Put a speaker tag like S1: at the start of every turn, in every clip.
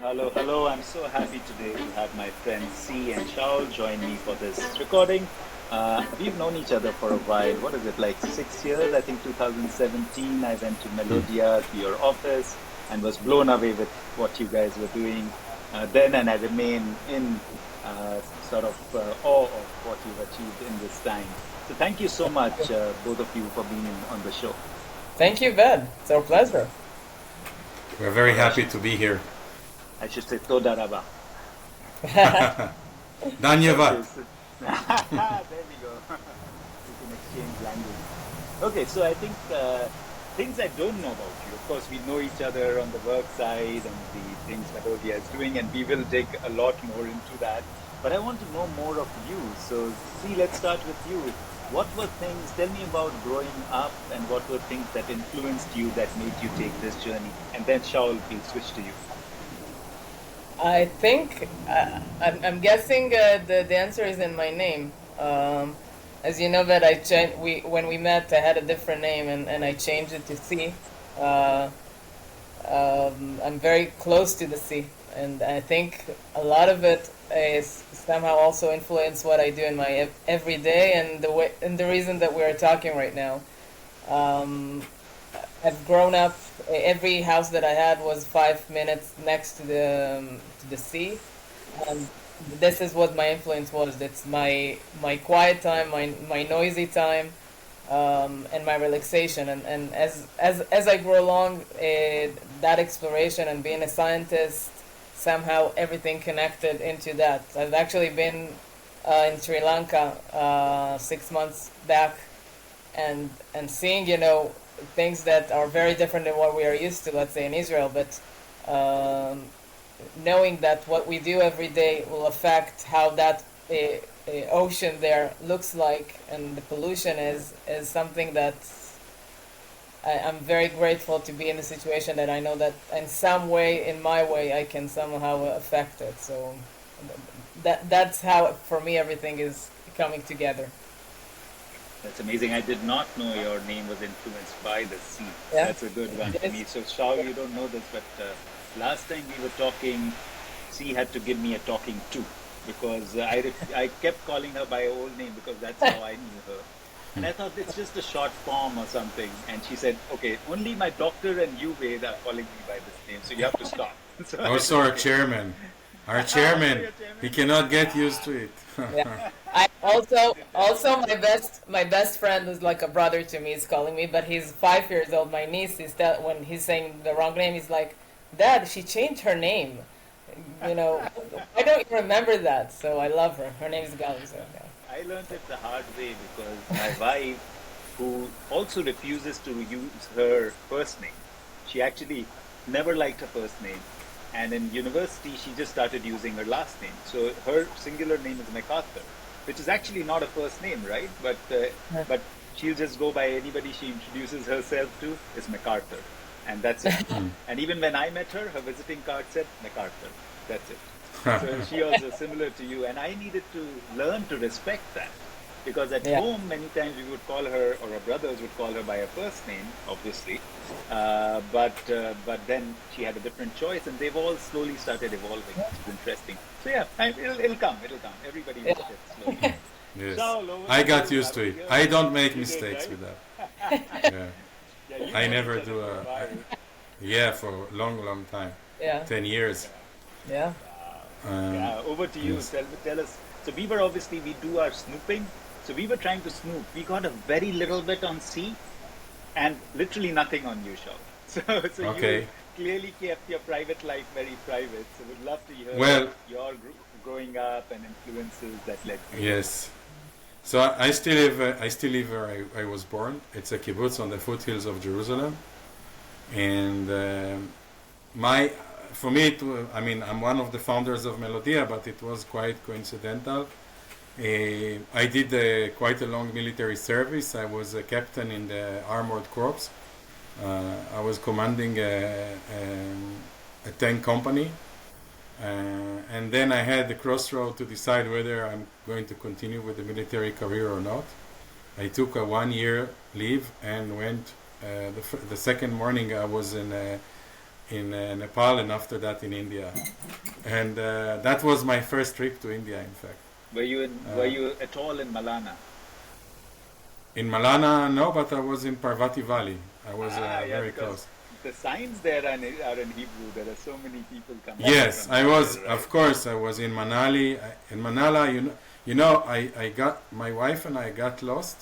S1: Hello, hello. I'm so happy today to have my friends Cee and Shaul join me for this recording. We've known each other for a while. What is it, like 6 years? I think 2017, I went to Melodea to your office and was blown away with what you guys were doing then, and I remain in sort of awe of what you've achieved in this time. So thank you so much, both of you, for being on the show.
S2: Thank you, Ben. It's our pleasure.
S3: We're very
S1: Or
S3: happy to be here.
S1: I should say Toda Rabba. Okay,
S3: Danyevat.
S1: so there we go. We can exchange language. Okay, so I think things I don't know about you. Of course, we know each other on the work side and the things Melodea is doing, and we will dig a lot more into that. But I want to know more of you. So, see, let's start with you. What were things, tell me about growing up, and what were things that influenced you that made you take this journey? And then, Shaul, we'll switch to you.
S2: I think I'm guessing the answer is in my name. As you know, that I changed. We when we met, I had a different name, and I changed it to C. Uh, I'm very close to the sea, and I think a lot of it is somehow also influenced what I do in my everyday and the way and the reason that we're talking right now. Um, I've grown up. Every house that I had was 5 minutes next to the sea, and this is what my influence was. It's my quiet time, my noisy time, and my relaxation. And as I grow along, that exploration and being a scientist, somehow everything connected into that. I've actually been in Sri Lanka 6 months back, and seeing things that are very different than what we are used to, let's say in Israel, but um, knowing that what we do every day will affect how that ocean there looks like, and the pollution is something that I'm very grateful to be in the situation that I know that in some way, in my way, I can somehow affect it. So that's how for me everything is coming together.
S1: That's amazing. I did not know your name was influenced by the sea.
S2: Yeah.
S1: That's a good one for me.
S2: Yes.
S1: So, Shao, you don't know this, but last time we were talking, she had to give me a talking to because I kept calling her by her old name because that's how I knew her. And I thought it's just a short form or something. And she said, okay, only my doctor and you, Ved, are calling me by this name, so you have to stop. So I
S3: Also
S1: said,
S3: our
S1: okay.
S3: chairman. Our
S1: Also
S3: chairman.
S1: your
S3: He
S1: chairman?
S3: cannot get used
S1: Ah,
S3: to it.
S2: Yeah. I also
S1: did that.
S2: also my best friend is like a brother to me. Is calling me, but he's 5 years old. My niece is that when he's saying the wrong name, he's like, "Dad, she changed her name." You know, I don't remember that, so I love her. Her name is Gali. So yeah.
S1: I learned it the hard way because my wife, who also refuses to use her first name, she actually never liked her first name. And in university, she just started using her last name. So her singular name is MacArthur, which is actually not a first name, right? But she'll just go by anybody she introduces herself to is MacArthur, and that's it. And even when I met her, her visiting card said MacArthur. That's it. So she also similar to you, and I needed to learn to respect that because at
S2: Yeah.
S1: home many times we would call her or her brothers would call her by her first name, obviously, but then she had a different choice, and they've all slowly started evolving, which is interesting. So yeah, it'll come. Everybody will
S2: Yeah.
S1: shift slowly.
S3: Yes.
S1: Shaul, over
S3: I
S1: to
S3: got
S1: you. I
S3: used to
S1: was
S3: it.
S1: here.
S3: I don't make
S1: You did,
S3: mistakes
S1: right?
S3: with that. Yeah.
S1: Yeah, you've
S3: I
S1: known
S3: never
S1: each other
S3: do
S1: for a
S3: a.
S1: while.
S3: Yeah, for a long, long time.
S2: Yeah.
S3: 10 years.
S1: Yeah.
S2: Yeah.
S1: Wow.
S3: Um,
S1: Yeah, over to you.
S3: yes.
S1: Tell us. So we were obviously we do our snooping. So we were trying to snoop. We got a very little bit on C and literally nothing on you, Shaw. So you
S3: Okay.
S1: clearly kept your private life very private. So we'd love to hear
S3: Well,
S1: your growing up and influences that led to you.
S3: yes. So I still live. I still live where I was born. It's a kibbutz on the foothills of Jerusalem, and my for me, I mean, I'm one of the founders of Melodea, but it was quite coincidental. I did quite a long military service. I was a captain in the armored corps. I was commanding a tank company, and then I had the crossroad to decide whether I'm going to continue with the military career or not. I took a 1 year leave and went. The second morning I was in in Nepal, and after that in India. And that was my first trip to India, in fact.
S1: Were you at all in Malana?
S3: In Malana, no, but I was in Parvati Valley. I was
S1: Yeah,
S3: very
S1: because
S3: close.
S1: the signs there are in Hebrew. There are so many people coming
S3: Yes,
S1: from
S3: I
S1: there,
S3: was.
S1: right?
S3: Of course, I was in Manali. In Manala, I got my wife and I got lost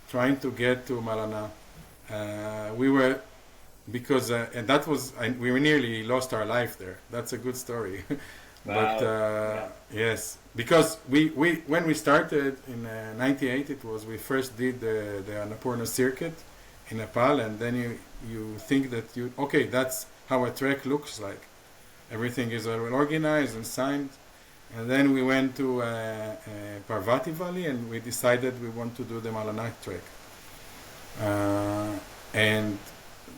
S3: trying to get to Malana. We were because and that was we were nearly lost our life there. That's a good story. But
S1: Wow. Yeah.
S3: yes, because we when we started in '98, it was we first did the Annapurna circuit in Nepal, and then you think that okay, that's how a trek looks like. Everything is well organized and signed, and then we went to Parvati Valley, and we decided we want to do the Malanak trek. And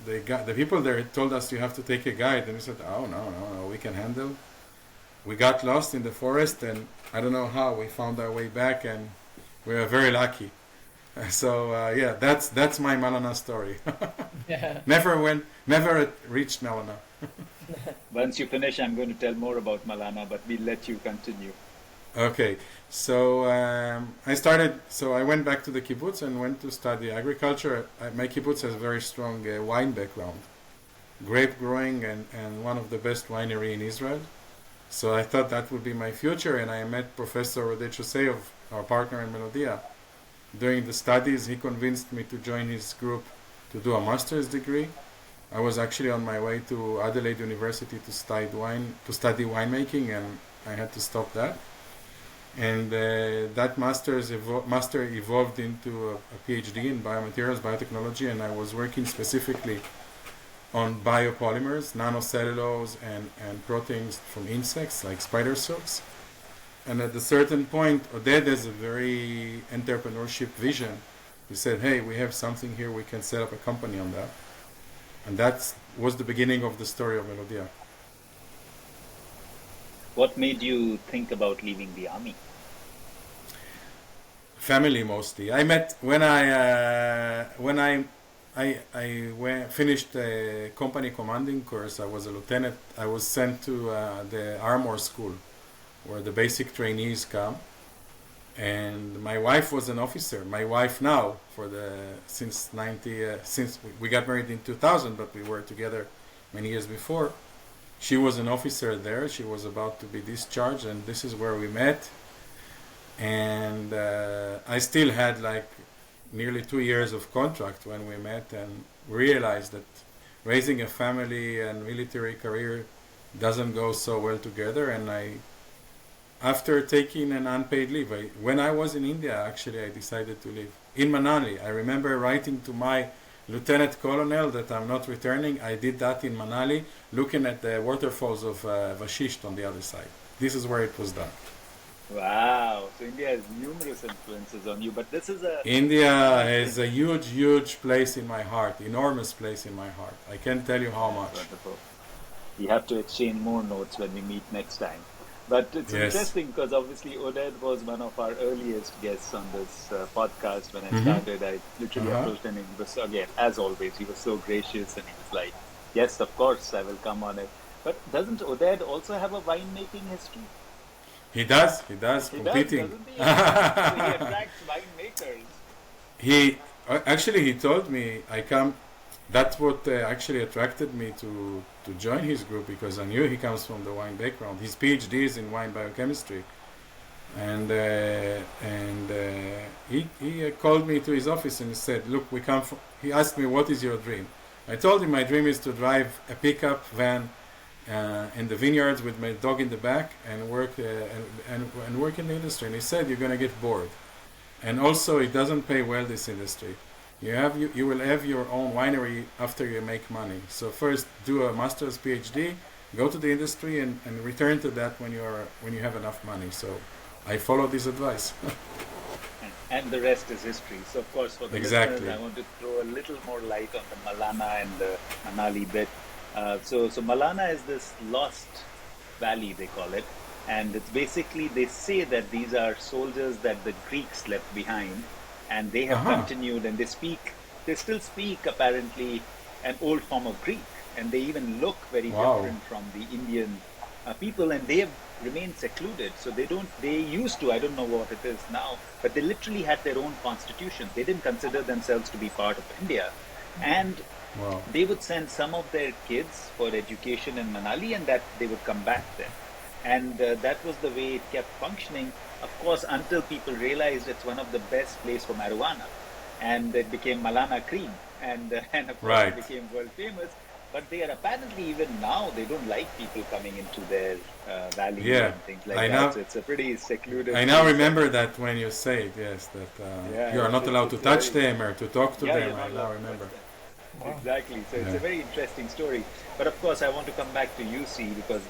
S3: the people there told us you have to take a guide, and we said, oh no, we can handle. We got lost in the forest, and I don't know how we found our way back, and we were very lucky. So yeah, that's my Malana story.
S2: Yeah.
S3: Never reached Malana.
S1: Once you finish, I'm going to tell more about Malana, but we'll let you continue.
S3: Okay, so I went back to the kibbutz and went to study agriculture. My kibbutz has a very strong wine background, grape growing, and one of the best winery in Israel. So I thought that would be my future, and I met Professor Oded Choseiv, our partner in Melodea. During the studies, he convinced me to join his group to do a master's degree. I was actually on my way to Adelaide University to study winemaking, and I had to stop that. And that master evolved into a PhD in biomaterials, biotechnology, and I was working specifically on biopolymers, nanocellulose, and proteins from insects like spider silks. And at a certain point, Oded has a very entrepreneurship vision. He said, hey, we have something here, we can set up a company on that. And that was the beginning of the story of Melodea.
S1: What made you think about leaving the army?
S3: Family mostly. I met when finished the company commanding course. I was a lieutenant. I was sent to the armor school, where the basic trainees come. And my wife was an officer. My wife now, since we got married in 2000, but we were together many years before. She was an officer there. She was about to be discharged, and this is where we met. And I still had like nearly 2 years of contract when we met, and realized that raising a family and military career doesn't go so well together. And after taking an unpaid leave, when I was in India, actually, I decided to leave. In Manali, I remember writing to my lieutenant colonel that I'm not returning. I did that in Manali, looking at the waterfalls of Vashisht on the other side. This is where it was done.
S1: Wow. So India has numerous influences on you, but this is a
S3: India has a huge place in my heart, enormous place in my heart. I can't tell you how much.
S1: wonderful. We have to exchange more notes when we meet next time. But it's
S3: Yes.
S1: interesting because obviously Oded was one of our earliest guests on this podcast. When I started, I literally approached him, and he was, again, as always, he was so gracious, and he was like, yes, of course, I will come on it. But doesn't Oded also have a winemaking history?
S3: He does
S1: He does,
S3: competing.
S1: doesn't he? So he attracts winemakers.
S3: He told me I come. That's what actually attracted me to join his group, because I knew he comes from the wine background. His PhD is in wine biochemistry, and he called me to his office and he said, "Look, we come from." He asked me, "What is your dream?" I told him my dream is to drive a pickup van in the vineyards with my dog in the back and work and work in the industry. And he said, "You're gonna get bored, and also it doesn't pay well, this industry. You will have your own winery after you make money. So first do a master's PhD, go to the industry, and return to that when you have enough money." So I followed his advice.
S1: And the rest is history. So, of course, for the
S3: Exactly.
S1: listeners, I want to throw a little more light on the Malana and the Manali bit. So Malana is this lost valley, they call it. And it's basically, they say that these are soldiers that the Greeks left behind. And they have continued, and they still speak, apparently, an old form of Greek. and they even look very
S3: Wow.
S1: different from the Indian people, and they have remained secluded. So they don't. They used to. I don't know what it is now, but they literally had their own constitution. They didn't consider themselves to be part of India, and
S3: Wow.
S1: they would send some of their kids for education in Manali, and that they would come back then. And that was the way it kept functioning, of course, until people realized it's one of the best place for marijuana. And it became Malana cream. And, and of course, it
S3: Right.
S1: became world famous. But they are apparently, even now, they don't like people coming into their valley
S3: Yeah.
S1: and things like
S3: I
S1: that.
S3: now
S1: So it's a pretty secluded
S3: I now
S1: place. And
S3: remember that when you say it, yes, that
S1: yeah,
S3: you are not allowed to
S1: it's a
S3: touch
S1: very,
S3: them or to talk to
S1: yeah,
S3: them.
S1: you're
S3: I
S1: not
S3: now
S1: allowed to touch
S3: remember.
S1: them.
S2: Wow.
S1: Exactly. So it's
S3: Yeah.
S1: a very interesting story. But of course, I want to come back to you, C, because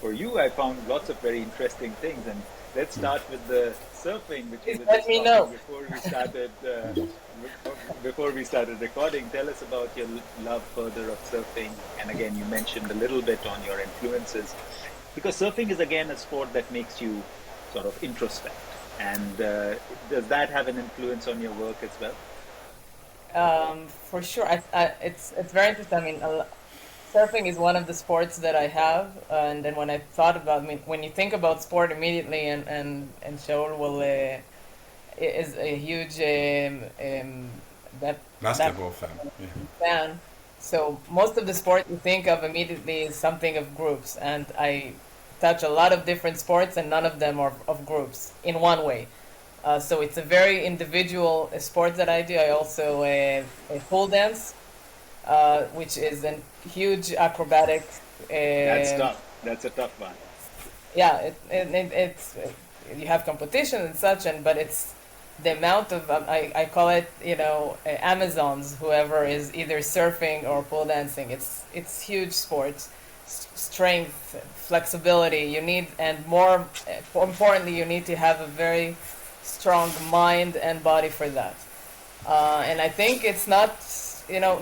S1: for you, I found lots of very interesting things. And let's
S3: Mm.
S1: start with the surfing, which we
S2: Please
S1: were
S2: let
S1: just
S2: me
S1: talking
S2: know.
S1: before we started. Before we started recording, tell us about your love further of surfing. And again, you mentioned a little bit on your influences, because surfing is again a sport that makes you sort of introspect. And does that have an influence on your work as well?
S2: For sure, it's very interesting. I mean, surfing is one of the sports that I have, and then when I thought about, I mean, when you think about sport immediately, and Shaul will is a huge that that
S3: Basketball fan. Yeah.
S2: fan. So most of the sport you think of immediately is something of groups, and I touch a lot of different sports, and none of them are of groups in one way. So it's a very individual sport that I do. I also pole dance, which is a huge acrobatic.
S1: That's
S2: Um
S1: tough. That's a tough one.
S2: yeah, it's you have competition and such, and but it's the amount of I call it, Amazons, whoever is either surfing or pole dancing. It's huge sports. Strength, flexibility. You need, and more importantly, you need to have a very strong mind and body for that. And I think it's not,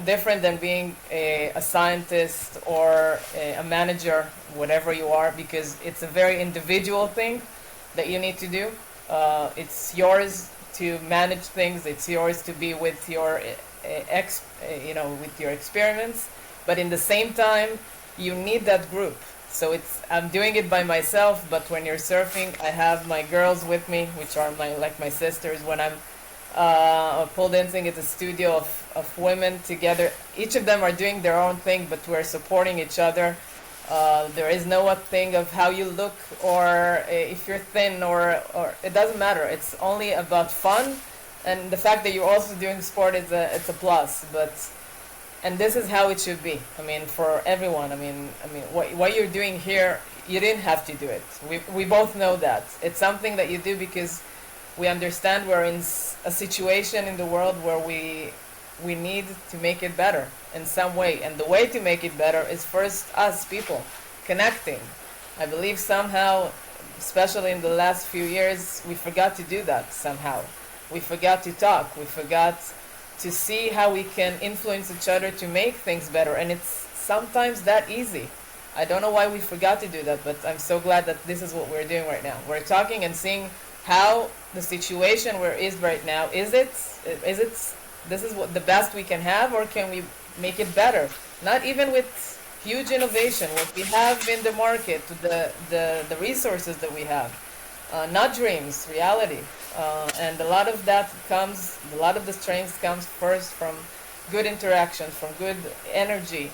S2: different than being a scientist or a manager, whatever you are, because it's a very individual thing that you need to do. It's yours to manage things. It's yours to be with your with your experiments. But in the same time, you need that group. So I'm doing it by myself. But when you're surfing, I have my girls with me, which are my sisters. When I'm pole dancing, it's a studio of women together. Each of them are doing their own thing, but we're supporting each other. There is no one thing of how you look, or if you're thin, or it doesn't matter. It's only about fun, and the fact that you're also doing sport is it's a plus. And this is how it should be. I mean, for everyone. I mean, what you're doing here, you didn't have to do it. We both know that it's something that you do because we understand we're in a situation in the world where we need to make it better in some way, and the way to make it better is first us people connecting. I believe somehow, especially in the last few years, we forgot to do that. Somehow we forgot to talk, we forgot to see how we can influence each other to make things better, and it's sometimes that easy. I don't know why we forgot to do that, but I'm so glad that this is what we're doing right now. We're talking and seeing how the situation where is right now, is it this is what the best we can have, or can we make it better? Not even with huge innovation, what we have in the market, the resources that we have, not dreams, reality. And a lot of that comes, a lot of the strength comes first from good interaction, from good energy,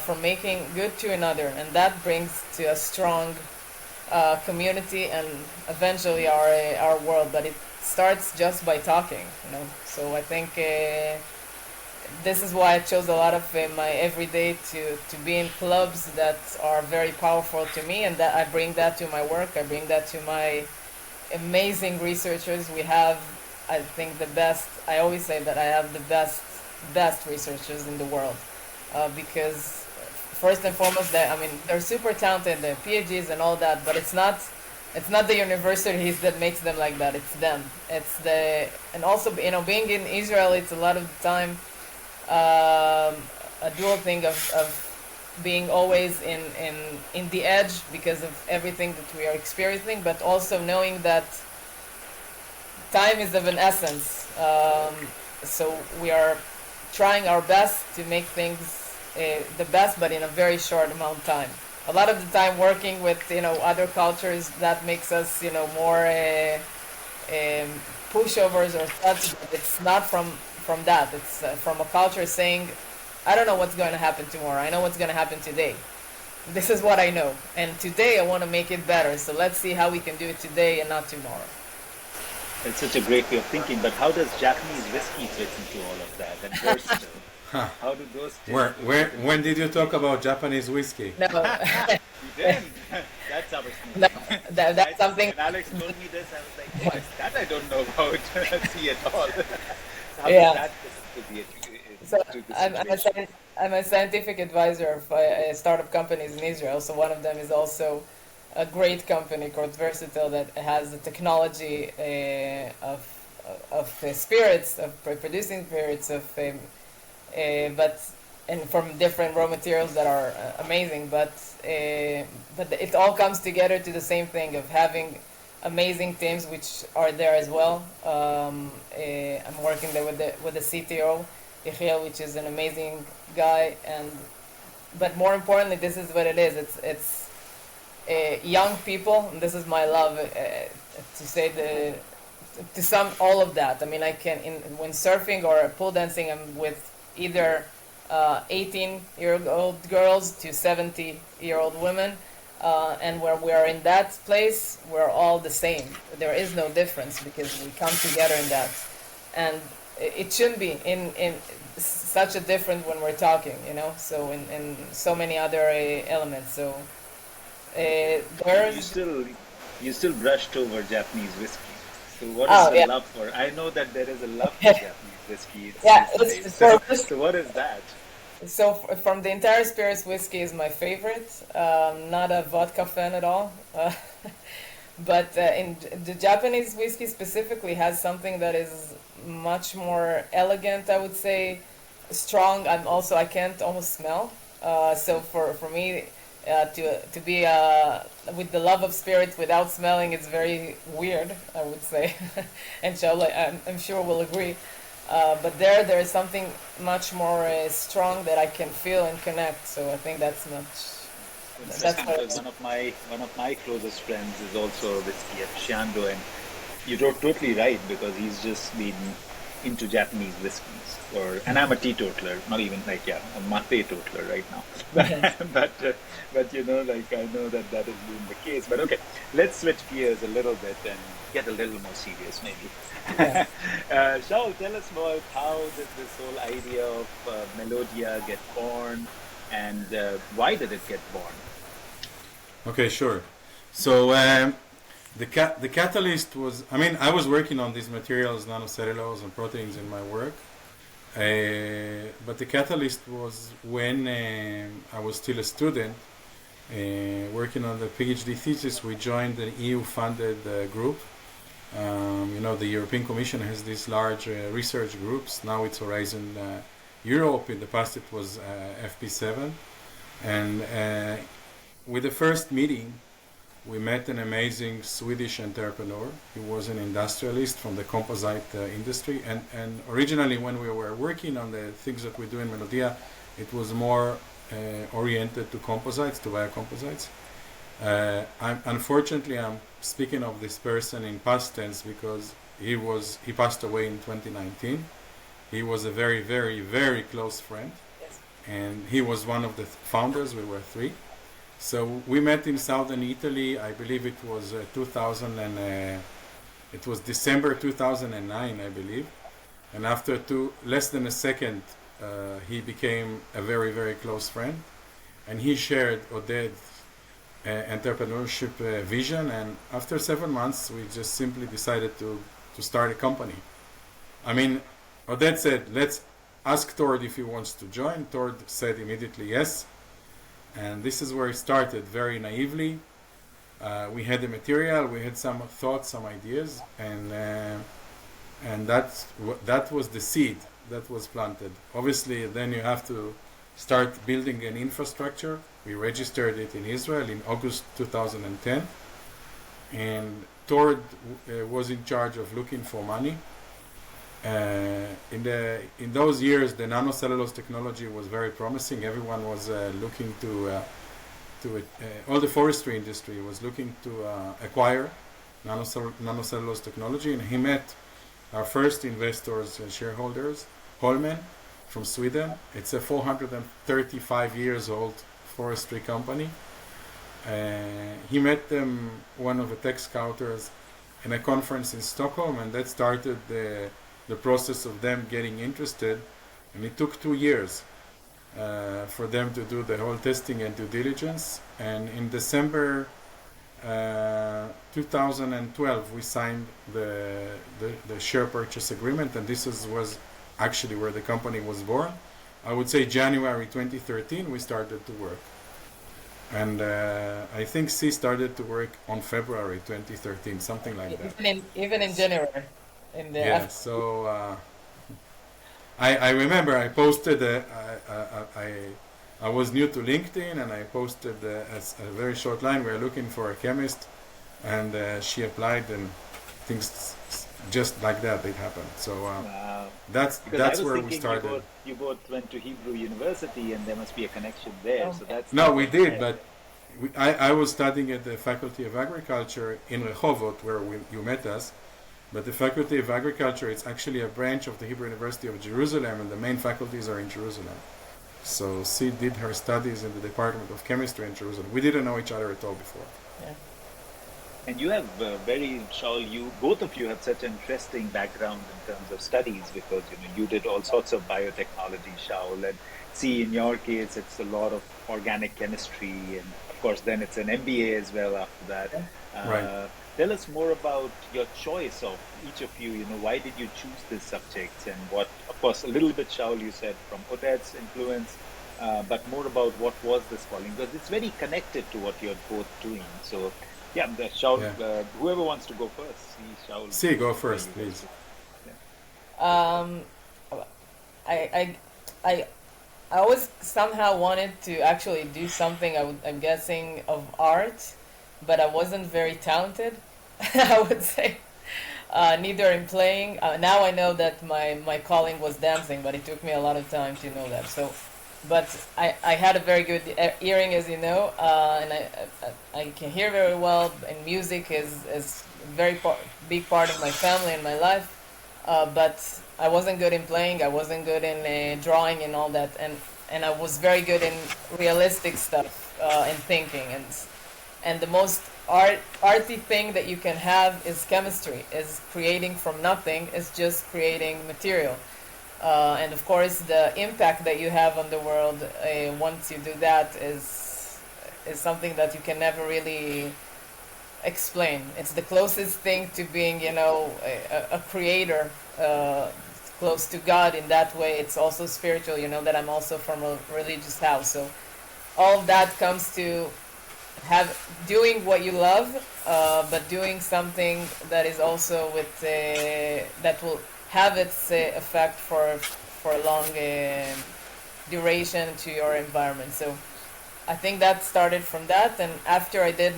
S2: from making good to another, and that brings to a strong community, and eventually our world. But it starts just by talking. So I think this is why I chose a lot of my everyday to be in clubs that are very powerful to me, and that I bring that to my work. I bring that to my amazing researchers. We have, I think, the best. I always say that I have the best researchers in the world, because first and foremost, I mean, they're super talented, they're PhDs and all that, but it's not the universities that makes them like that. It's them. And also, being in Israel, it's a lot of the time a dual thing of being always in the edge because of everything that we are experiencing, but also knowing that time is of an essence. So we are trying our best to make things the best, but in a very short amount of time. A lot of the time, working with other cultures, that makes us more um, pushovers or such. But it's not from that. It's from a culture saying, I don't know what's going to happen tomorrow. I know what's going to happen today. This is what I know, and today I want to make it better. So let's see how we can do it today and not tomorrow.
S1: It's such a great way of thinking, but how does Japanese whiskey fit into all of that? And versatile.
S3: Huh.
S1: How do those two?
S3: When did you talk about Japanese whiskey?
S2: No,
S1: You didn't. That's our
S2: no,
S1: sneak.
S2: that's something.
S1: When Alex told me this, I was like, what? That I don't know about Cee at all. So how
S2: Yeah.
S1: does that fit into
S2: So
S1: to the
S2: I'm a
S1: situation?
S2: I'm a scientific advisor of startup companies in Israel. So one of them is also a great company called Versatile that has the technology of spirits, of producing spirits, but and from different raw materials that are amazing. But it all comes together to the same thing of having amazing teams which are there as well. I'm working there with the CTO, Yechiel, which is an amazing guy, and but more importantly, this is what it is. It's young people, and this is my love to say to sum all of that. I mean, I can when surfing or pole dancing, I'm with either 18-year-old girls to 70-year-old women, and where we are in that place, we're all the same. There is no difference because we come together in that, and it shouldn't be in such a different when we're talking, So in so many other elements. So
S1: You
S2: there's
S1: still you still brushed over Japanese whiskey. So what is
S2: oh
S1: the
S2: yeah
S1: love for? I know that there is a love for Japanese whiskey
S2: yeah.
S1: these days.
S2: It's
S1: So
S2: for
S1: so what is that?
S2: from the entire spirits, whiskey is my favorite. Not a vodka fan at all. But in the Japanese whiskey specifically has something that is much more elegant, I would say, strong. I can't almost smell. So for me, to be with the love of spirits without smelling is very weird, I would say, and Shaul, I'm sure will agree. But there is something much more strong that I can feel and connect. So I think that's
S1: Interesting
S2: what.
S1: because one of my closest friends is also a whiskey aficionado, and you're totally right because he's just been into Japanese whiskeys. And I'm a teetotaler, not even like a mate totaler right now. But like I know that has been the case. But okay, let's switch gears a little bit and get a little more serious, maybe.
S2: Yeah.
S1: Shaul, tell us about how did this whole idea of Melodea get born, and why did it get born?
S3: Okay, sure. So the catalyst was, I mean, I was working on these materials, nanocellulose and proteins in my work. But the catalyst was when I was still a student working on the PhD thesis. We joined an EU-funded group. The European Commission has these large research groups. Now it's Horizon Europe. In the past, it was FP7. And with the first meeting, we met an amazing Swedish entrepreneur. He was an industrialist from the composite industry. And originally, when we were working on the things that we do in Melodea, it was more oriented to composites, to biocomposites. Unfortunately, I'm speaking of this person in past tense because he passed away in 2019. He was a very, very, very close friend,
S2: Yes.
S3: and he was one of the founders. We were three. So we met in southern Italy. I believe it was 2000 and it was December 2009, I believe. And after less than a second, he became a very, very close friend, and he shared Oded's entrepreneurship vision. And after 7 months, we just simply decided to start a company. I mean, Oded said, "Let's ask Tord if he wants to join." Tord said immediately yes. And this is where it started, very naively. We had the material, we had some thoughts, some ideas, and that was the seed that was planted. Obviously, then you have to start building an infrastructure. We registered it in Israel in August 2010, and Tord was in charge of looking for money. In those years, the nanocellulose technology was very promising. Everyone was looking to all the forestry industry was looking to acquire nanocellulose technology, and he met our first investors and shareholders, Holmen from Sweden. It's a 435 years old forestry company. He met them, one of the tech scouters, in a conference in Stockholm, and that started the process of them getting interested. And it took 2 years for them to do the whole testing and due diligence. And in December 2012, we signed the share purchase agreement, and was actually where the company was born. I would say January 2013 we started to work. And I think Cee started to work on February 2013, something like that.
S2: Even in January.
S3: Yeah, so I remember I posted, I was new to LinkedIn, and I posted a very short line, we're looking for a chemist, and she applied, and things just like that, it happened. So
S1: Wow.
S3: that's
S1: Because I was
S3: where we
S1: thinking
S3: started.
S1: you both went to Hebrew University, and there must be a connection there. So that's
S3: No, we did, but I was studying at the Faculty of Agriculture in Rehovot, where you met us. But the Faculty of Agriculture, it's actually a branch of the Hebrew University of Jerusalem, and the main faculties are in Jerusalem. So Cee did her studies in the Department of Chemistry in Jerusalem. We didn't know each other at all before.
S2: Yeah.
S1: And you have Shaul, both of you have such an interesting background in terms of studies, because you did all sorts of biotechnology, Shaul, and Cee, in your case, it's a lot of organic chemistry, and of course then it's an MBA as well after that.
S3: Right.
S1: Tell us more about your choice of each of you. Why did you choose these subjects, and what, of course, a little bit, Shaul, you said from Odette's influence, but more about what was this calling, because it's very connected to what you're both doing. So, yeah, Shaul, whoever wants to go first. Shaul.
S3: Cee, go first, please.
S2: I always somehow wanted to actually do something, I'm guessing, of art, but I wasn't very talented, I would say. Neither in playing. Now I know that my calling was dancing, but it took me a lot of time to know that. So, but I had a very good hearing, as you know, and I can hear very well, and music is a very big part of my family and my life. But I wasn't good in playing. I wasn't good in drawing and all that, and I was very good in realistic stuff and thinking, and the most arty thing that you can have is chemistry, is creating from nothing, is just creating material. And of course the impact that you have on the world once you do that is something that you can never really explain. It's the closest thing to being, a creator, close to God in that way. It's also spiritual, that I'm also from a religious house. So all of that comes to doing what you love, but doing something that is also with that will have its effect for a long duration to your environment. So I think that started from that, and after I did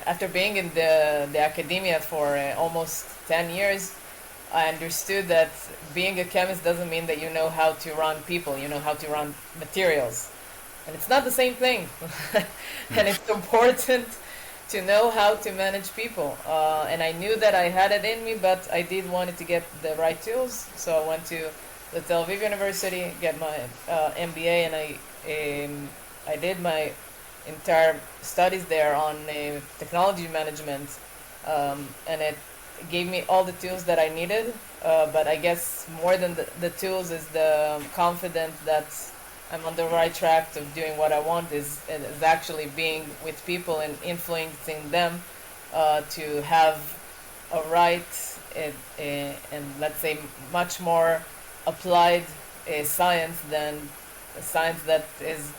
S2: after being in the academia for almost 10 years, I understood that being a chemist doesn't mean that you know how to run people, how to run materials. And it's not the same thing. And it's important to know how to manage people. And I knew that I had it in me, but I did wanted to get the right tools. So I went to the Tel Aviv University, get my MBA, and I did my entire studies there on technology management. And it gave me all the tools that I needed. But I guess more than the tools is the confidence that I'm on the right track of doing what I want, is actually being with people and influencing them to have a right and let's say much more applied science than a science that is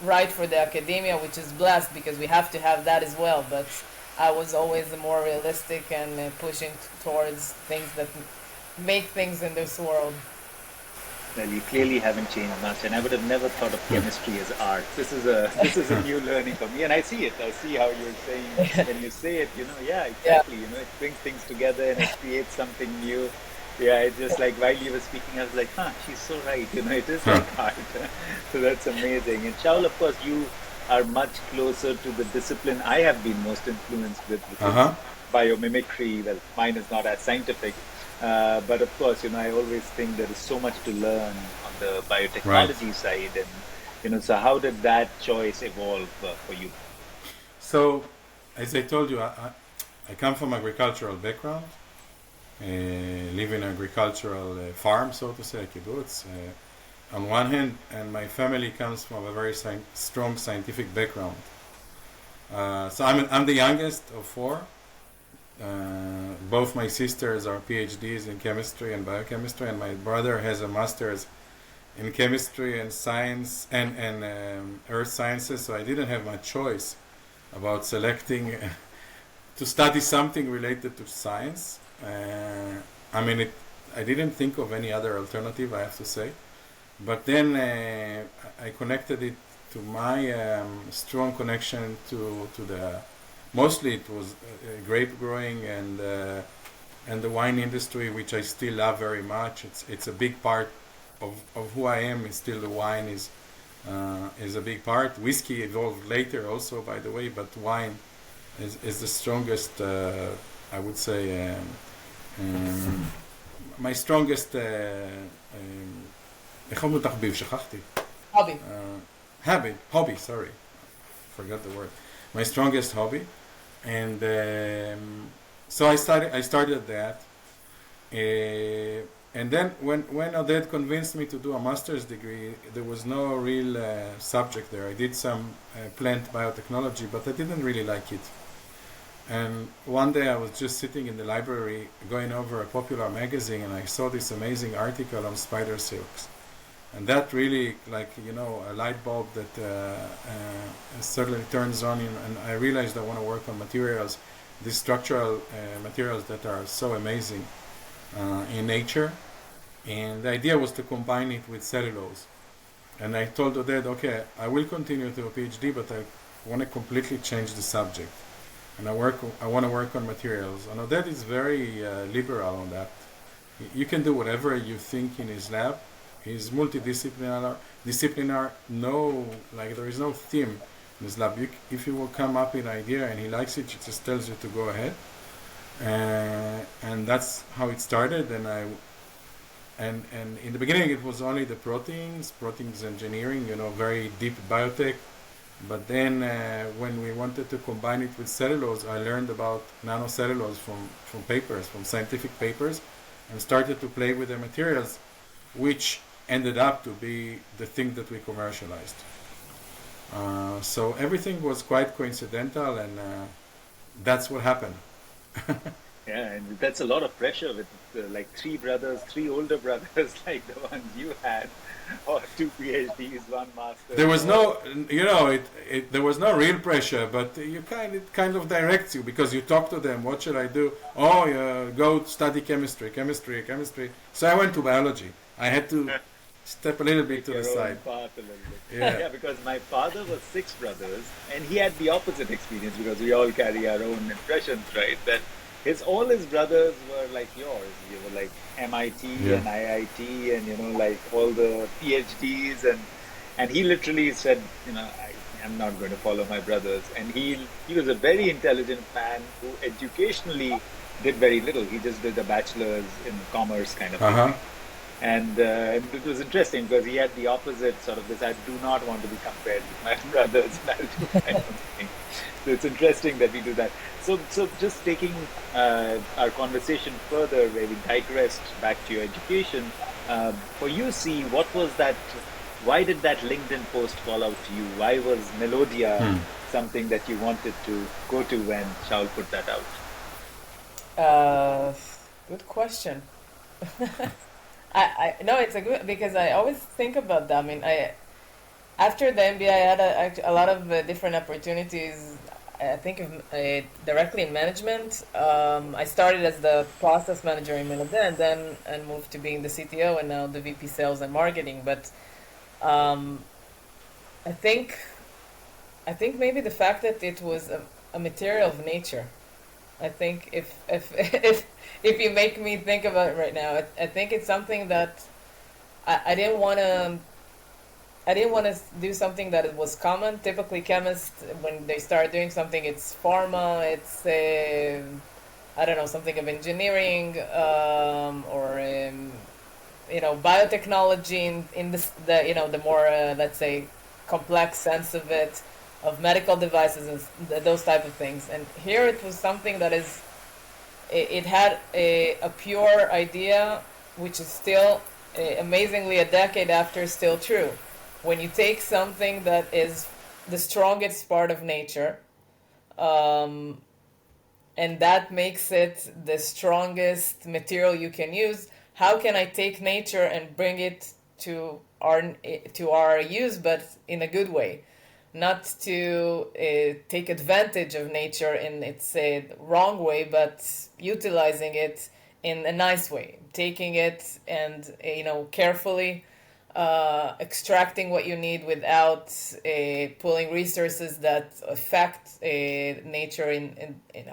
S2: right for the academia, which is blessed because we have to have that as well. But I was always more realistic and pushing towards things that make things in this world.
S1: Well, you clearly haven't changed much, and I would have never thought of chemistry as art. This is a new learning for me, and I see it. I see how you're saying when you say it. Yeah, exactly. It brings things together and it creates something new. Yeah, it's just like while you were speaking, I was like, huh, she's so right. It is
S3: Huh.
S1: like art. So that's amazing. And Shaul, of course, you are much closer to the discipline I have been most influenced with, which is
S3: Uh-huh.
S1: biomimicry. Well, mine is not as scientific. But of course, I always think there is so much to learn on the
S3: Right.
S1: biotechnology side. And, so how did that choice evolve for you?
S3: So, as I told you, I come from agricultural background. Live in agricultural farm, so to say, kibbutz. On one hand, and my family comes from a very strong scientific background. So I'm the youngest of four. Both my sisters are PhDs in chemistry and biochemistry, and my brother has a master's in chemistry and science and earth sciences. So I didn't have much choice about selecting to study something related to science. I mean, I didn't think of any other alternative, I have to say. But then I connected it to my strong connection to the mostly it was grape growing and the wine industry, which I still love very much. It's a big part of who I am. Is still the wine is a big part. Whiskey evolved later, also by the way, but wine is the strongest. I would say um, my strongest. איך אומרים תחביב? שכחתי.
S2: Hobby.
S3: Hobby, sorry. Forgot the word. My strongest hobby. And so I started that. And then when Oded convinced me to do a master's degree, there was no real subject there. I did some plant biotechnology, but I didn't really like it. And one day I was just sitting in the library going over a popular magazine, and I saw this amazing article on spider silks. And that really, like, a light bulb that suddenly turns on, and I realized I want to work on materials, these structural materials that are so amazing in nature. And the idea was to combine it with cellulose. And I told Oded, okay, I will continue to a PhD, but I want to completely change the subject. And I want to work on materials. And Oded is very liberal on that. You can do whatever you think in his lab. He's multidisciplinary. There is no theme in his lab. If you will come up with an idea and he likes it, he just tells you to go ahead. And that's how it started. And in the beginning it was only the proteins engineering, very deep biotech. But then when we wanted to combine it with cellulose, I learned about nanocellulose from papers, from scientific papers, and started to play with the materials, which ended up to be the thing that we commercialized. So everything was quite coincidental, and that's what happened.
S1: Yeah, and that's a lot of pressure with like three older brothers like the ones you had, or two PhDs, one master's.
S3: There was no, there was no real pressure, but it kind of directs you because you talk to them. What should I do? Oh, go study chemistry. So I went to biology. I had to step a little bit
S1: Take
S3: to the
S1: your own
S3: side.
S1: path a little bit.
S3: Yeah.
S1: Yeah, because my father was six brothers, and he had the opposite experience because we all carry our own impressions, right? That all his brothers were like yours. You were like MIT
S3: Yeah.
S1: and IIT, and like all the PhDs, and he literally said, I'm not going to follow my brothers. And he was a very intelligent man who educationally did very little. He just did a bachelor's in commerce kind of
S3: Uh-huh.
S1: thing. And it was interesting because he had the opposite sort of this. I do not want to be compared with my brothers. And I'll do kind of thing. So it's interesting that we do that. So just taking our conversation further, where we digressed back to your education. For you, Cee, what was that? Why did that LinkedIn post fall out to you? Why was Melodea something that you wanted to go to when Shaul put that out?
S2: Good question. No, it's a good because I always think about that. I mean, after the MBA, I had a lot of different opportunities. I think directly in management. I started as the process manager in Melodea, and moved to being the CTO, and now the VP sales and marketing. But I think maybe the fact that it was a material of nature. I think if you make me think about it right now, I think it's something that I didn't want to. I didn't want to do something that was common. Typically, chemists, when they start doing something, it's pharma, it's I don't know, something of engineering, or biotechnology in this, the the more let's say complex sense of it, of medical devices and those type of things. And here it was something that is, it had a pure idea, which is still amazingly a decade after still true. When you take something that is the strongest part of nature, um, and that makes it the strongest material you can use, how can I take nature and bring it to our use, but in a good way, not to take advantage of nature in its wrong way, but utilizing it in a nice way, taking it and carefully extracting what you need without pulling resources that affect nature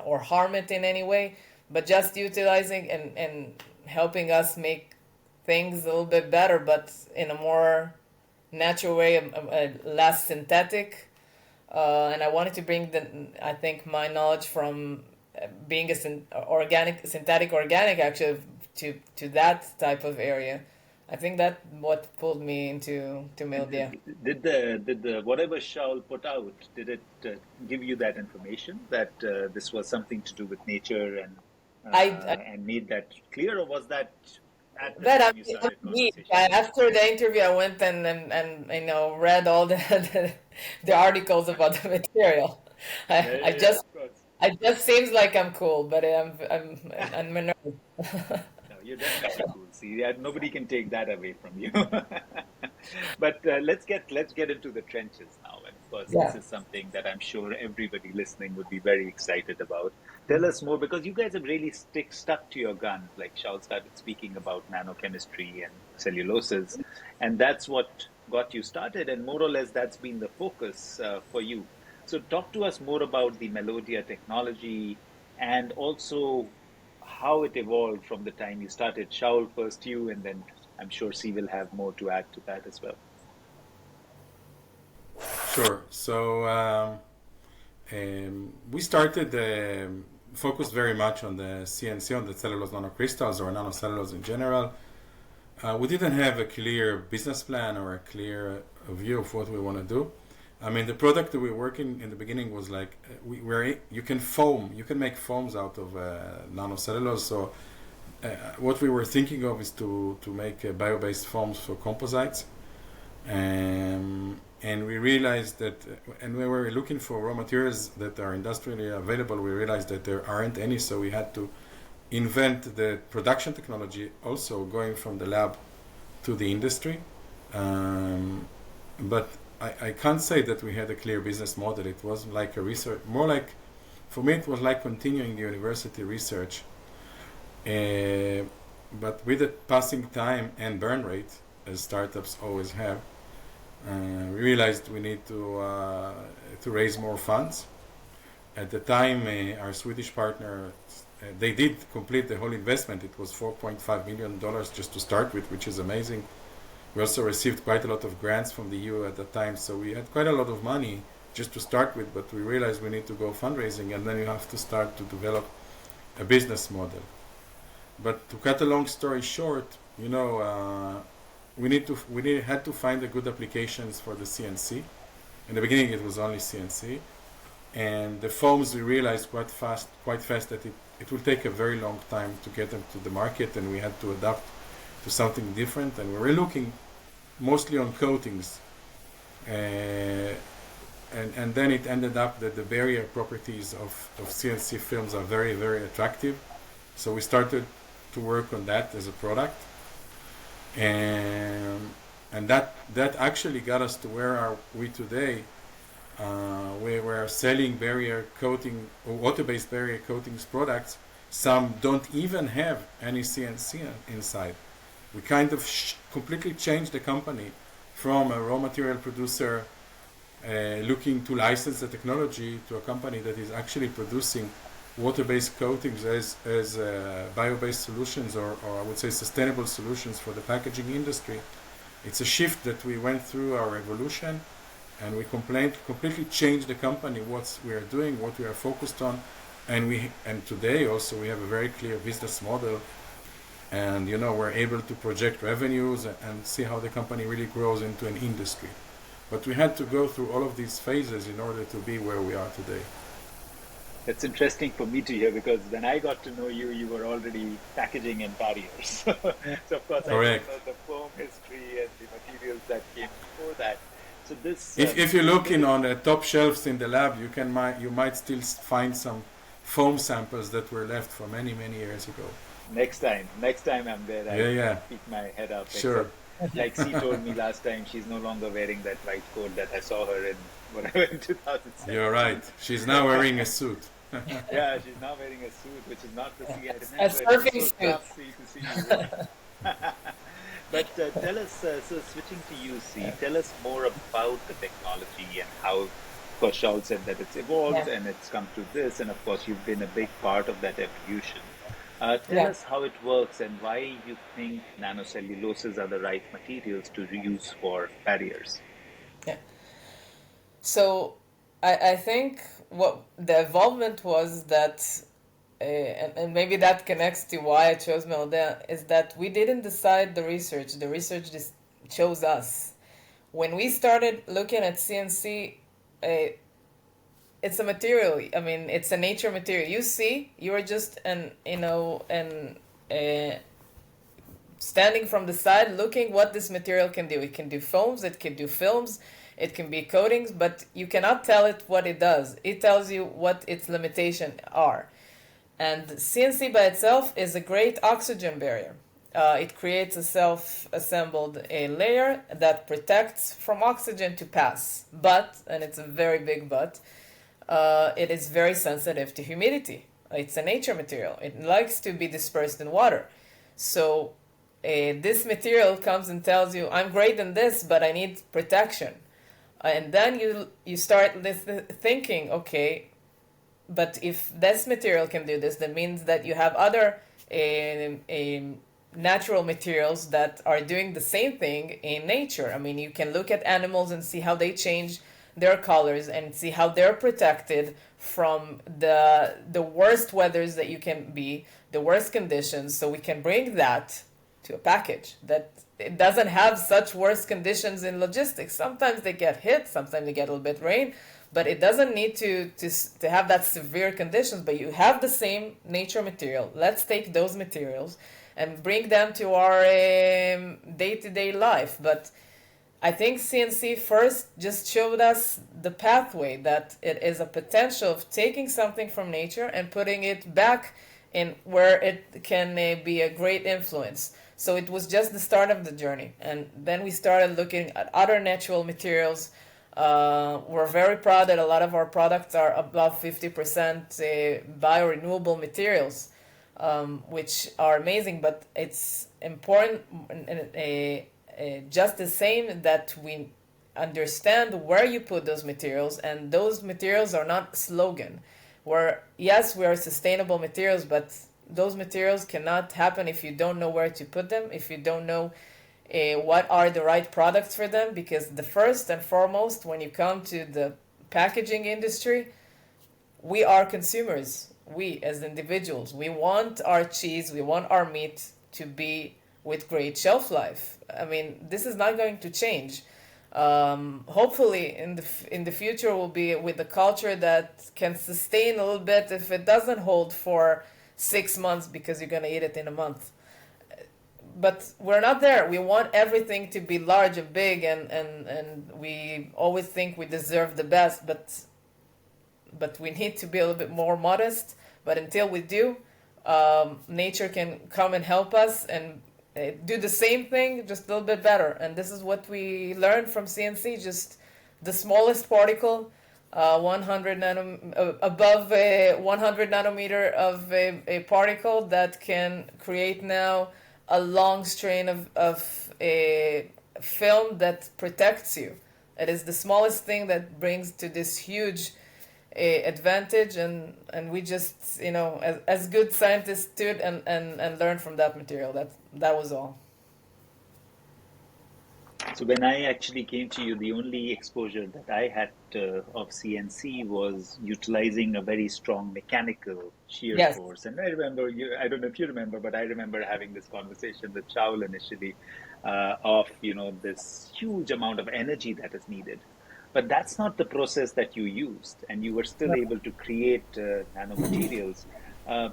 S2: or harm it in any way, but just utilizing and helping us make things a little bit better, but in a more natural way, less synthetic. And I wanted to bring I think my knowledge from being a synthetic organic actually to that type of area. I think that what pulled me into to
S1: And
S2: Melodea.
S1: did the whatever Shaul put out, did it give you that information that this was something to do with nature
S2: I
S1: and made that clear, or was that at the
S2: But
S1: time you
S2: I'm
S1: started
S2: geek.
S1: conversation?
S2: After the interview, I went and read all the articles about the material.
S1: Yeah,
S2: I
S1: yeah, yeah,
S2: just
S1: of course.
S2: I just seems like I'm cool, but I'm a nerd.
S1: No, you're definitely cool. See, nobody can take that away from you. But let's get into the trenches now. And of course, this
S2: Yeah.
S1: is something that I'm sure everybody listening would be very excited about. Tell us more, because you guys have really stuck to your guns. Like Shaul started speaking about nanochemistry and celluloses, and that's what got you started. And more or less, that's been the focus for you. So, talk to us more about the Melodia technology, and also how it evolved from the time you started. Shaul, first you, and then I'm sure Cee will have more to add to that as well.
S3: Sure. So we started focused very much on the CNC, on the cellulose nanocrystals or nanocellulose in general. We didn't have a clear business plan or a clear view of what we want to do. I mean, the product that we were working in the beginning was like you can make foams out of nanocellulose. So what we were thinking of is to make bio-based foams for composites. And we realized that, and we were looking for raw materials that are industrially available. We realized that there aren't any, so we had to invent the production technology, also going from the lab to the industry. But I can't say that we had a clear business model. It was like a research, more like, for me, it was like continuing university research. But with the passing time and burn rate, as startups always have, we realized we need to raise more funds. At the time, our Swedish partner, they did complete the whole investment. It was $4.5 million just to start with, which is amazing. We also received quite a lot of grants from the EU at the time, so we had quite a lot of money just to start with, but we realized we need to go fundraising, and then you have to start to develop a business model. But to cut a long story short, had to find a good applications for the CNC. In the beginning, it was only CNC, and the foams we realized quite fast that it will take a very long time to get them to the market, and we had to adapt to something different. And we were looking mostly on coatings, and then it ended up that the barrier properties of CNC films are very, very attractive. So we started to work on that as a product, and that actually got us to where are we today. We were selling barrier coating or water-based barrier coatings products. Some don't even have any CNC inside. We kind of completely changed the company from a raw material producer looking to license the technology to a company that is actually producing water-based coatings as bio-based solutions, or I would say sustainable solutions for the packaging industry. It's a shift that we went through our evolution, and we completely changed the company, what we are doing, what we are focused on, and today also we have a very clear business model, and we're able to project revenues and see how the company really grows into an industry. But we had to go through all of these phases in order to be where we are today.
S1: That's interesting for me to hear because when I got to know you, you were already packaging and barriers. So of course I don't
S3: Correct.
S1: know the foam history and the materials that came before that. So this,
S3: If you look in
S1: maybe
S3: on the top shelves in the lab, you might still find some foam samples that were left from many years ago.
S1: next time I'm there,
S3: Yeah,
S1: I'll
S3: yeah,
S1: keep my head up.
S3: sure.
S1: Except, like Cee told me last time, she's no longer wearing that white coat that I saw her in whatever in
S3: You're
S1: 2017.
S3: right. She's now wearing a suit.
S1: Yeah, she's now wearing a suit, which is not the Cee I
S2: A
S1: remember. It was
S2: surfing
S1: so
S2: suit.
S1: tough, Cee, to see you wear. But tell us, so switching to you, See, tell us more about the technology and how, of course, Shaul said that it's evolved
S2: Yeah,
S1: and it's come to this, and of course, you've been a big part of that evolution. Tell
S2: yeah,
S1: us how it works and why you think nanocelluloses are the right materials to reuse for barriers.
S2: yeah. So I think what the involvement was that, and maybe that connects to why I chose Melodea, is that we didn't decide the research just chose us. When we started looking at CNC, uh, it's a material. I mean, it's a nature material. You see, you are just uh, standing from the side looking what this material can do. It can do foams, it can do films, it can be coatings, but you cannot tell it what it does. It tells you what its limitations are. And CNC by itself is a great oxygen barrier. It creates a self-assembled layer that protects from oxygen to pass. But, and it's a very big but, it is very sensitive to humidity. It's a nature material. It likes to be dispersed in water. So this material comes and tells you, I'm great in this, but I need protection. And then you start thinking, okay, but if this material can do this, that means that you have other natural materials that are doing the same thing in nature. I mean, you can look at animals and see how they change their colors and see how they're protected from the worst weathers that you can be, the worst conditions. So we can bring that to a package that it doesn't have such worse conditions in logistics. Sometimes they get hit, sometimes they get a little bit rain, but it doesn't need to have that severe conditions. But you have the same nature material. Let's take those materials and bring them to our day-to-day life. But I think CNC first just showed us the pathway, that it is a potential of taking something from nature and putting it back in where it can be a great influence. So it was just the start of the journey. And then we started looking at other natural materials. We're very proud that a lot of our products are above 50% biorenewable materials, which are amazing, but it's important just the same that we understand where you put those materials, and those materials are not slogan. Where yes, we are sustainable materials, but those materials cannot happen if you don't know where to put them, if you don't know what are the right products for them, because the first and foremost, when you come to the packaging industry, we are consumers. We as individuals, we want our cheese, we want our meat to be with great shelf life. I mean, this is not going to change. Hopefully in the future will be with a culture that can sustain a little bit if it doesn't hold for 6 months because you're going to eat it in a month. But we're not there. We want everything to be large and big, and we always think we deserve the best, but we need to be a little bit more modest. But until we do, nature can come and help us and do the same thing, just a little bit better. And this is what we learned from CNC, just the smallest particle, 100 above 100 nanometer of a particle that can create now a long strain of a film that protects you. It is the smallest thing that brings to this huge advantage, and we just, as good scientists stood and learned from that material. That was all.
S1: So when I actually came to you, the only exposure that I had of CNC was utilizing a very strong mechanical shear
S2: Yes.
S1: force. And I remember you, I don't know if you remember, but I remember having this conversation with Shaul initially of, this huge amount of energy that is needed. But that's not the process that you used, and you were still able to create nanomaterials.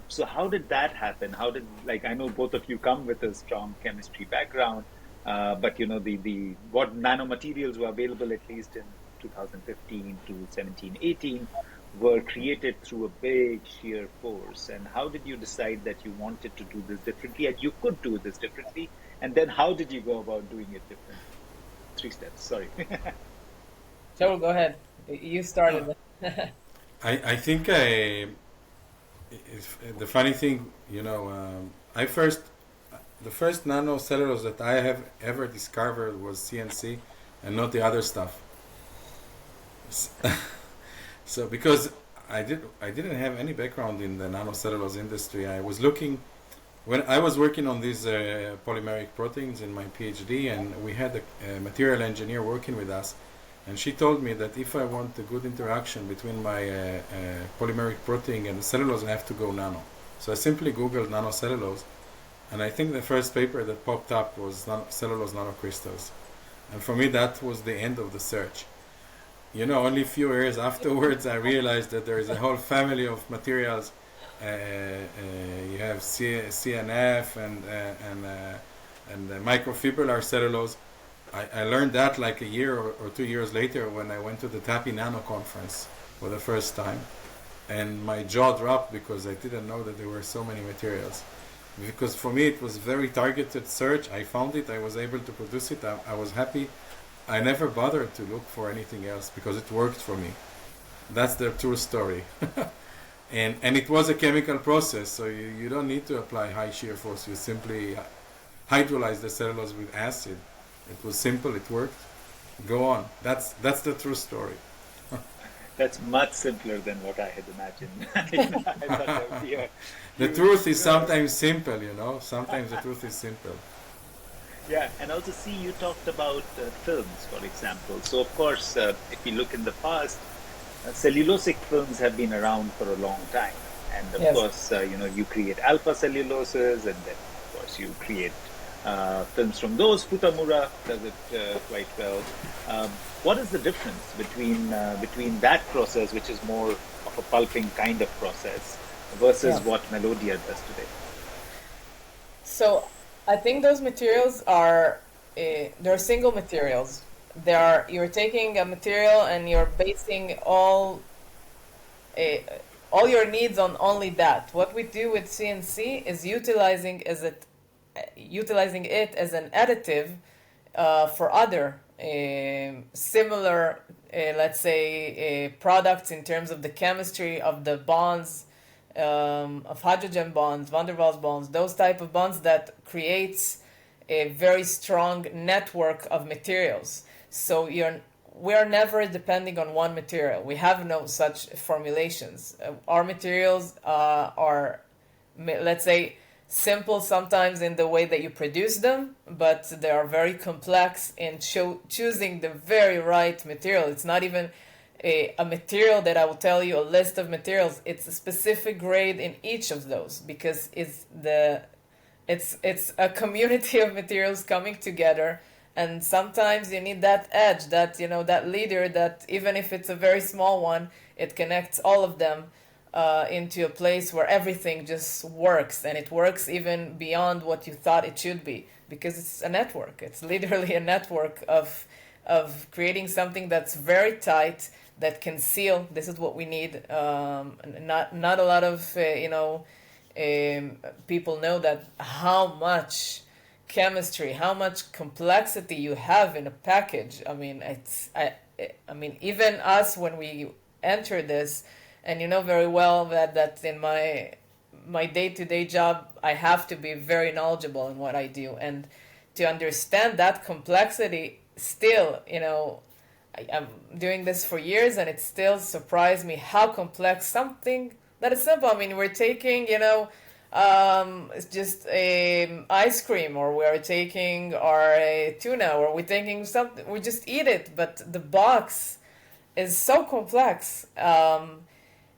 S1: So how did that happen? How did, like, I know both of you come with a strong chemistry background, but the what nanomaterials were available at least in 2015 to 17, 18 were created through a big shear force. And how did you decide that you wanted to do this differently and you could do this differently? And then how did you go about doing it differently? Three steps, sorry.
S2: Joel, go ahead. You
S3: Uh,
S2: started.
S3: I think the funny thing, I first the first nanocellulose that I have ever discovered was CNC, and not the other stuff. So because I didn't have any background in the nanocellulose industry, I was looking when I was working on these polymeric proteins in my PhD, and we had a material engineer working with us, and she told me that if I want a good interaction between my polymeric protein and the cellulose, I have to go nano. So I simply Googled nanocellulose, and I think the first paper that popped up was cellulose nanocrystals. And for me, that was the end of the search. Only a few years afterwards, I realized that there is a whole family of materials. You have CNF and microfibrillar cellulose. I learned that like a year or 2 years later when I went to the TAPI Nano conference for the first time, and my jaw dropped because I didn't know that there were so many materials. Because for me it was very targeted search. I found it, I was able to produce it, I was happy. I never bothered to look for anything else because it worked for me. That's the true story. And it was a chemical process, so you don't need to apply high shear force. You simply hydrolyze the cellulose with acid. It was simple, it worked. Go on. That's the true story.
S1: That's much simpler than what I had imagined. I thought that would be a
S3: The
S1: huge.
S3: truth is sometimes simple, Sometimes the truth is simple.
S1: Yeah, and also see, you talked about films, for example. So, of course, if you look in the past, cellulosic films have been around for a long time. And of
S2: Yes.
S1: course, you create alpha celluloses, and then, of course, you create films from those. Futamura does it quite well. What is the difference between that process, which is more of a pulping kind of process, versus
S2: Yeah.
S1: what Melodea does today?
S2: So I think those materials are they're single materials. You're taking a material and you're basing uh, all your needs on only that. What we do with CNC is utilizing it as an additive for other similar, let's say, products in terms of the chemistry of the bonds, of hydrogen bonds, van der Waals bonds, those type of bonds that creates a very strong network of materials. So we're never depending on one material. We have no such formulations. Our materials are, let's say, simple sometimes in the way that you produce them, but they are very complex in choosing the very right material. It's not even a material that I will tell you a list of materials. It's a specific grade in each of those because it's a community of materials coming together, and sometimes you need that edge, that leader, that even if it's a very small one, it connects all of them into a place where everything just works, and it works even beyond what you thought it should be, because it's a network. It's literally a network of creating something that's very tight, that can seal. This is what we need. Not a lot of people know that how much chemistry, how much complexity you have in a package. I mean, I mean, even us, when we enter this, and you know very well that in my day-to-day job, I have to be very knowledgeable in what I do, and to understand that complexity still, I'm doing this for years, and it still surprised me how complex something that is simple. I mean, we're taking, it's just a ice cream, or we're taking our tuna, or we're taking something. We just eat it, but the box is so complex.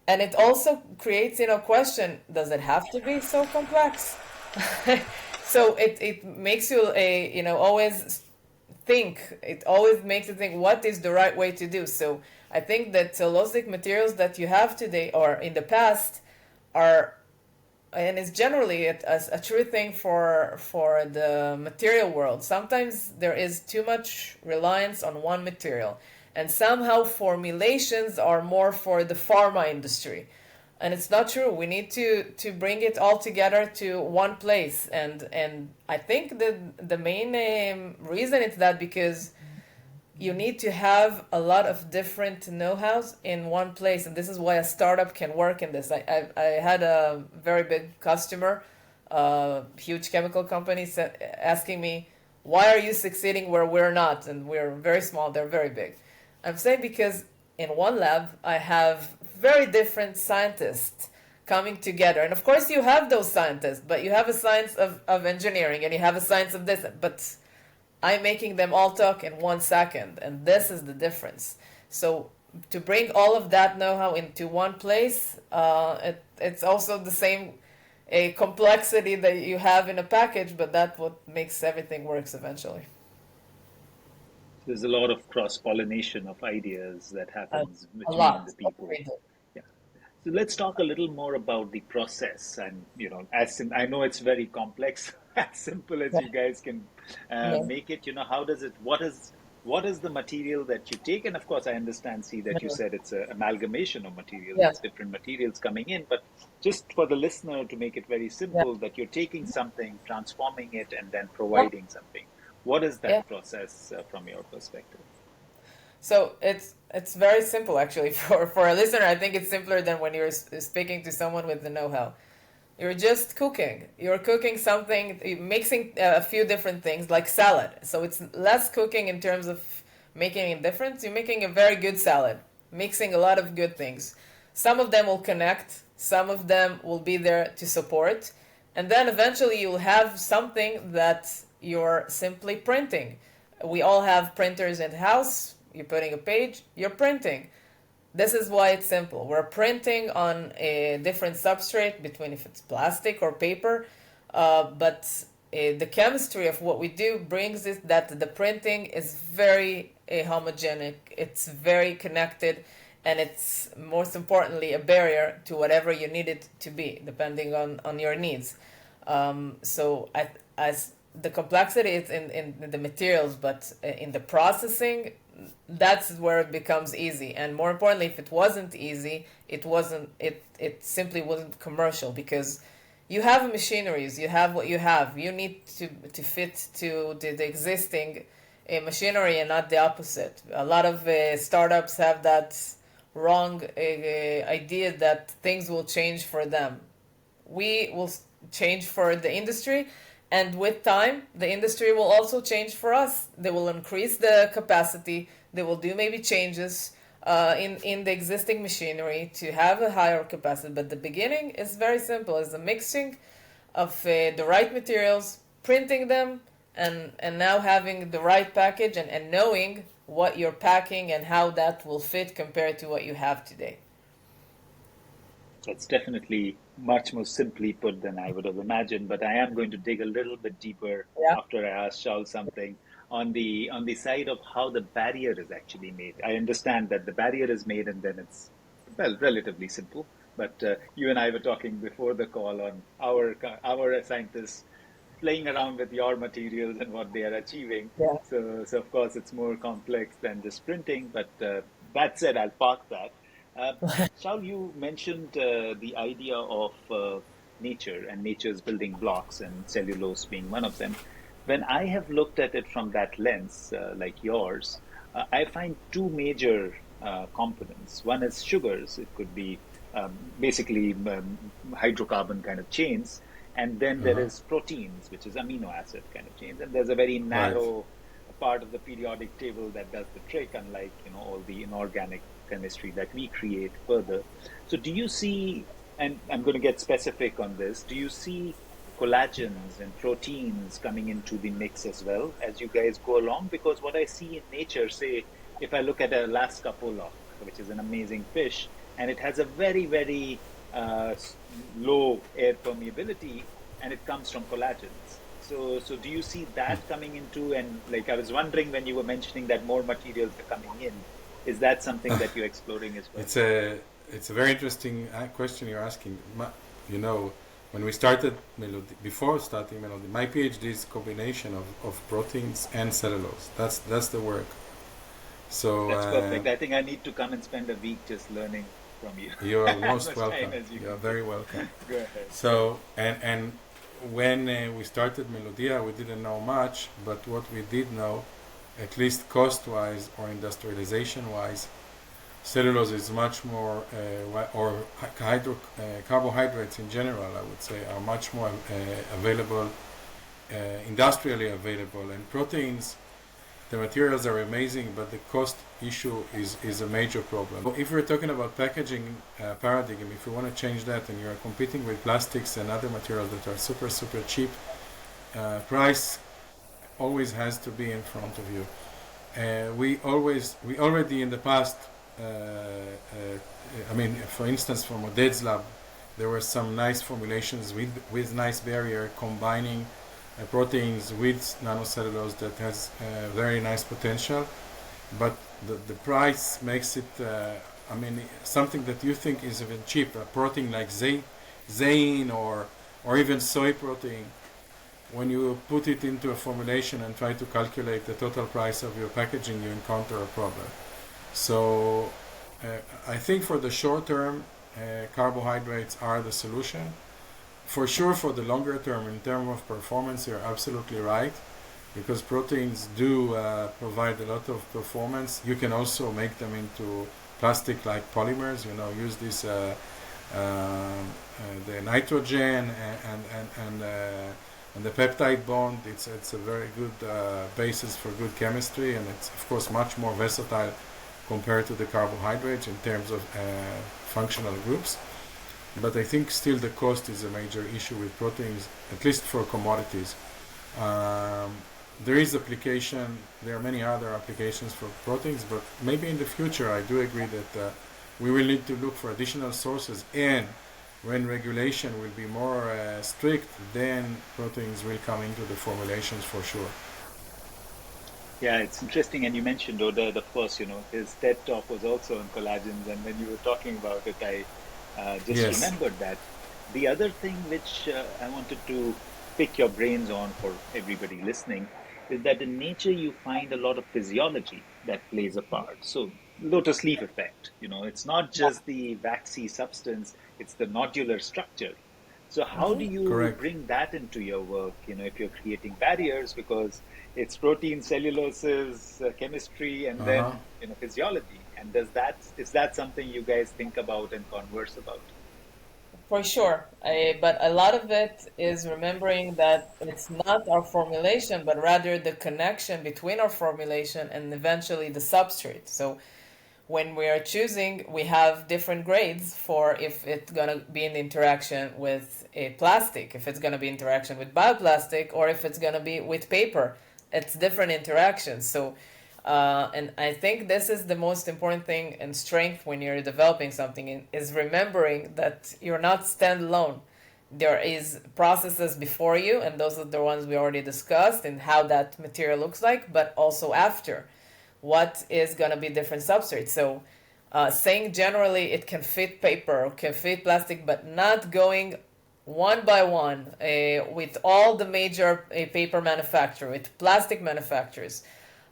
S2: And it also creates, question, does it have to be so complex? So it makes you always think, it always makes you think what is the right way to do. So I think that cellulosic materials that you have today or in the past are, and it's generally a true thing for the material world. Sometimes there is too much reliance on one material, and somehow formulations are more for the pharma industry, and it's not true. We need to bring it all together to one place, and I think the main reason it's that because you need to have a lot of different know-hows in one place, and this is why a startup can work in this. I had a very big customer, huge chemical company, asking me, why are you succeeding where we're not? And we're very small, they're very big. I'm saying because in one lab I have very different scientists coming together, and of course you have those scientists, but you have a science of engineering, and you have a science of this, but I'm making them all talk in 1 second, and this is the difference. So to bring all of that know-how into one place, it's also the same a complexity that you have in a package, but that's what makes everything works eventually.
S1: There's a lot of cross pollination of ideas that
S2: A,
S1: happens
S2: a
S1: between
S2: lot.
S1: the people. Yeah. So let's talk a little more about the process, and I know it's very complex, as simple as
S2: Yeah.
S1: you guys can
S2: Yeah.
S1: make it. How does it? What is the material that you take? And of course, I understand, see, that you
S2: Yeah.
S1: said it's an amalgamation of materials.
S2: Yeah.
S1: It's different materials coming in, but just for the listener to make it very
S2: Yeah.
S1: simple, that you're taking something, transforming it, and then
S2: Yeah.
S1: providing something. What is
S2: Yeah.
S1: that process from your perspective?
S2: So it's very simple actually for a listener. I think it's simpler than when you're speaking to someone with the know-how. You're just cooking. You're cooking something, mixing a few different things like salad. So it's less cooking in terms of making a difference. You're making a very good salad, mixing a lot of good things. Some of them will connect, some of them will be there to support, and then eventually you'll have something that you're simply printing. We all have printers in the house. You're putting a page, you're printing. This is why it's simple. We're printing on a different substrate between if it's plastic or paper, but the chemistry of what we do brings it that the printing is very homogenic. It's very connected, and it's most importantly a barrier to whatever you need it to be, depending on your needs. So as the complexity is in the materials, but in the processing, that's where it becomes easy. And more importantly, if it wasn't easy, it simply wasn't commercial, because you have machineries, you have what you have. You need to fit to the existing machinery and not the opposite. A lot of startups have that wrong idea that things will change for them. We will change for the industry, and with time the industry will also change for us. They will increase the capacity, they will do maybe changes in the existing machinery to have a higher capacity, but the beginning is very simple. It's a mixing of the right materials, printing them, and now having the right package, and knowing what you're packing and how that will fit compared to what you have today.
S1: That's definitely much more simply put than I would have imagined, but I am going to dig a little bit deeper
S2: Yeah.
S1: after I ask Shaul something on the side of how the barrier is actually made. I understand that the barrier is made and then it's, well, relatively simple. But you and I were talking before the call on our scientists playing around with your materials and what they are achieving.
S2: Yeah.
S1: So of course it's more complex than just printing. But that said, I'll park that. Uh, Shaul, you mentioned the idea of nature and nature's building blocks, and cellulose being one of them. When I have looked at it from that lens, like yours, I find two major components. One is sugars. It could be basically hydrocarbon kind of chains. And then there
S3: Uh-huh.
S1: is proteins, which is amino acid kind of chains. And there's a very
S3: Right.
S1: narrow part of the periodic table that does the trick, unlike all the inorganic chemistry that we create further. So do you see, and I'm going to get specific on this, do you see collagens and proteins coming into the mix as well as you guys go along? Because what I see in nature, say, if I look at an Alaska pollock, which is an amazing fish, and it has a very, very low air permeability, and it comes from collagens. So do you see that coming into, and like I was wondering when you were mentioning that more materials are coming in, is that something that you're exploring as well?
S3: It's a very interesting question you're asking. You know, when we started Melodea, before starting Melodea, my PhD is combination of proteins and cellulose. That's the work. So
S1: That's perfect. I think I need to come and spend a week just learning from you.
S3: you are
S1: As
S3: most
S1: much time
S3: welcome.
S1: as you
S3: You are
S1: can
S3: very
S1: take.
S3: welcome.
S1: Go ahead.
S3: So and when we started Melodea, we didn't know much, but what we did know, at least cost-wise or industrialization-wise, cellulose is much more, carbohydrates in general, I would say, are much more available, industrially available, and proteins. The materials are amazing, but the cost issue is a major problem. If we're talking about packaging paradigm, if you want to change that and you're competing with plastics and other materials that are super, super cheap, price always has to be in front of you. We already in the past, I mean, for instance, from Oded's lab, there were some nice formulations with nice barrier combining proteins with nanocellulose that has very nice potential, but the price makes it, I mean, something that you think is even cheap, a protein like zein or even soy protein. When you put it into a formulation and try to calculate the total price of your packaging, you encounter a problem. So I think for the short term, carbohydrates are the solution. For sure, for the longer term, in terms of performance, you're absolutely right, because proteins do provide a lot of performance. You can also make them into plastic-like polymers. You know, use this the nitrogen and the peptide bond. It's a very good basis for good chemistry, and it's of course much more versatile compared to the carbohydrates in terms of functional groups. But I think still the cost is a major issue with proteins, at least for commodities. There is application, there are many other applications for proteins, but maybe in the future I do agree that we will need to look for additional sources, and when regulation will be more strict, then proteins will come into the formulations for sure.
S1: Yeah, it's interesting. And you mentioned Oded, of course, his TED talk was also on collagens. And when you were talking about it, I just
S3: Yes.
S1: remembered that. The other thing which I wanted to pick your brains on for everybody listening is that in nature you find a lot of physiology that plays a part. So, lotus leaf effect, it's not just the waxy substance, it's the nodular structure. So, how do you
S3: Correct.
S1: bring that into your work, if you're creating barriers? Because it's protein, celluloses, chemistry, and
S3: Uh-huh.
S1: then, physiology. And is that something you guys think about and converse about?
S2: For sure. But a lot of it is remembering that it's not our formulation, but rather the connection between our formulation and eventually the substrate. So when we are choosing, we have different grades for if it's going to be in interaction with a plastic, if it's going to be interaction with bioplastic, or if it's going to be with paper. It's different interactions. So and I think this is the most important thing and strength when you're developing something is remembering that you're not standalone. There is processes before you, and those are the ones we already discussed, and how that material looks like, but also after. What is going to be different substrates? So saying generally it can fit paper or can fit plastic, but not going one by one with all the major paper manufacturers, with plastic manufacturers.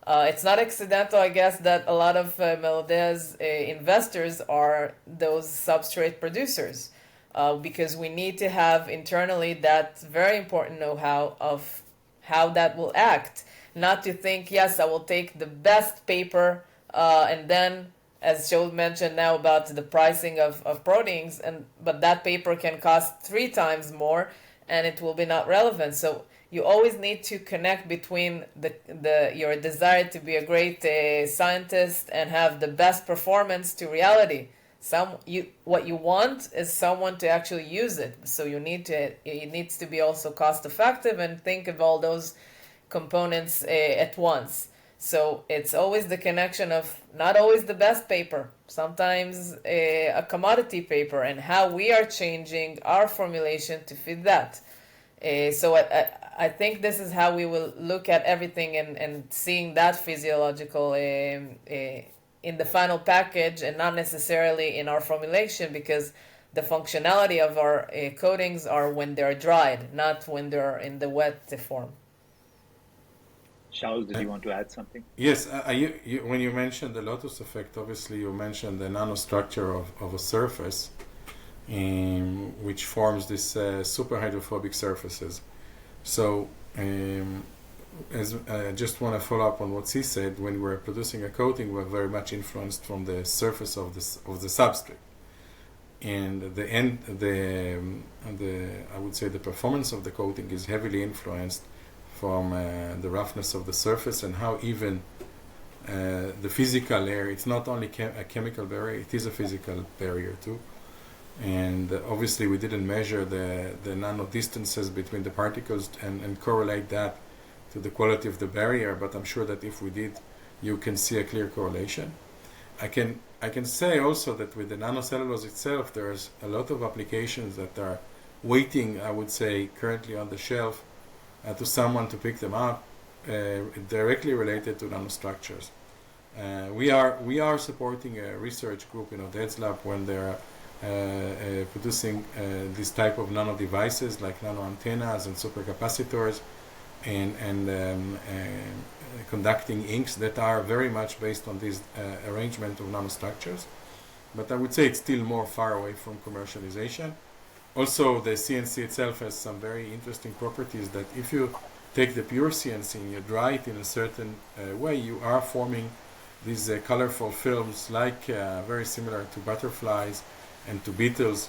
S2: It's not accidental, I guess, that a lot of Melodea's investors are those substrate producers, because we need to have internally that very important know-how of how that will act. Not to think, yes, I will take the best paper, and then, as Shaul mentioned now about the pricing of proteins, but that paper can cost 3 times more, and it will be not relevant. So you always need to connect between the your desire to be a great scientist and have the best performance to reality. What you want is someone to actually use it. So it needs to be also cost effective and think of all those components at once. So it's always the connection of not always the best paper, sometimes a commodity paper, and how we are changing our formulation to fit that. So I think this is how we will look at everything and seeing that physiological in the final package and not necessarily in our formulation, because the functionality of our coatings are when they're dried, not when they're in the wet form.
S1: Shaul, did you want to add something?
S3: Yes, when you mentioned the lotus effect, obviously you mentioned the nanostructure of a surface, which forms these super hydrophobic surfaces. So, as I just want to follow up on what Cee said, when we're producing a coating, we're very much influenced from the surface of the substrate, and I would say the performance of the coating is heavily influenced from the roughness of the surface and how even the physical layer. It's not only a chemical barrier; it is a physical barrier too. And obviously we didn't measure the nano distances between the particles and correlate that to the quality of the barrier, but I'm sure that if we did, you can see a clear correlation. I can say also that with the nanocellulose itself, there's a lot of applications that are waiting, I would say, currently on the shelf to someone to pick them up, directly related to nanostructures. We are supporting a research group in Oded's lab when they're producing this type of nano devices like nano antennas and supercapacitors, and conducting inks that are very much based on this arrangement of nanostructures. But I would say it's still more far away from commercialization. Also, the CNC itself has some very interesting properties that if you take the pure CNC and you dry it in a certain way, you are forming these colorful films like very similar to butterflies and to beetles,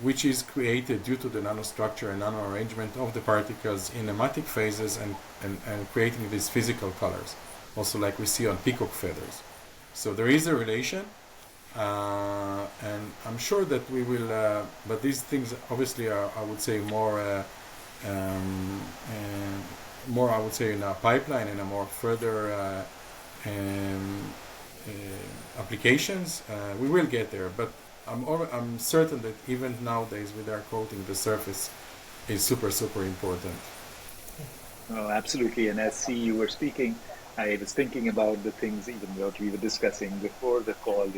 S3: which is created due to the nanostructure and nano arrangement of the particles in nematic phases and creating these physical colors, also like we see on peacock feathers. So there is a relation, and I'm sure that we will, but these things obviously are, I would say, more I would say in our pipeline and a more further applications. We will get there, but I'm certain that even nowadays with our coating, the surface is super important.
S1: Oh, absolutely. And as Cee, you were speaking, I was thinking about the things even what we were discussing before the call.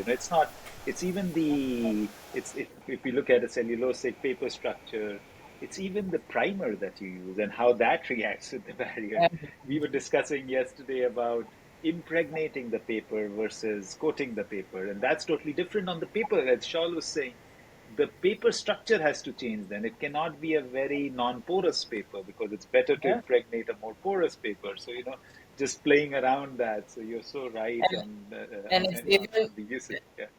S1: It's even if you look at a cellulosic paper structure, it's even the primer that you use and how that reacts with the barrier. We were discussing yesterday about impregnating the paper versus coating the paper, and that's totally different on the paper. As Shaul was saying, the paper structure has to change then. It cannot be a very non-porous paper because it's better to
S2: Yeah.
S1: impregnate a more porous paper. So, just playing around that. So you're so right
S2: And,
S1: on
S2: and it's even
S1: on the usage. Yeah.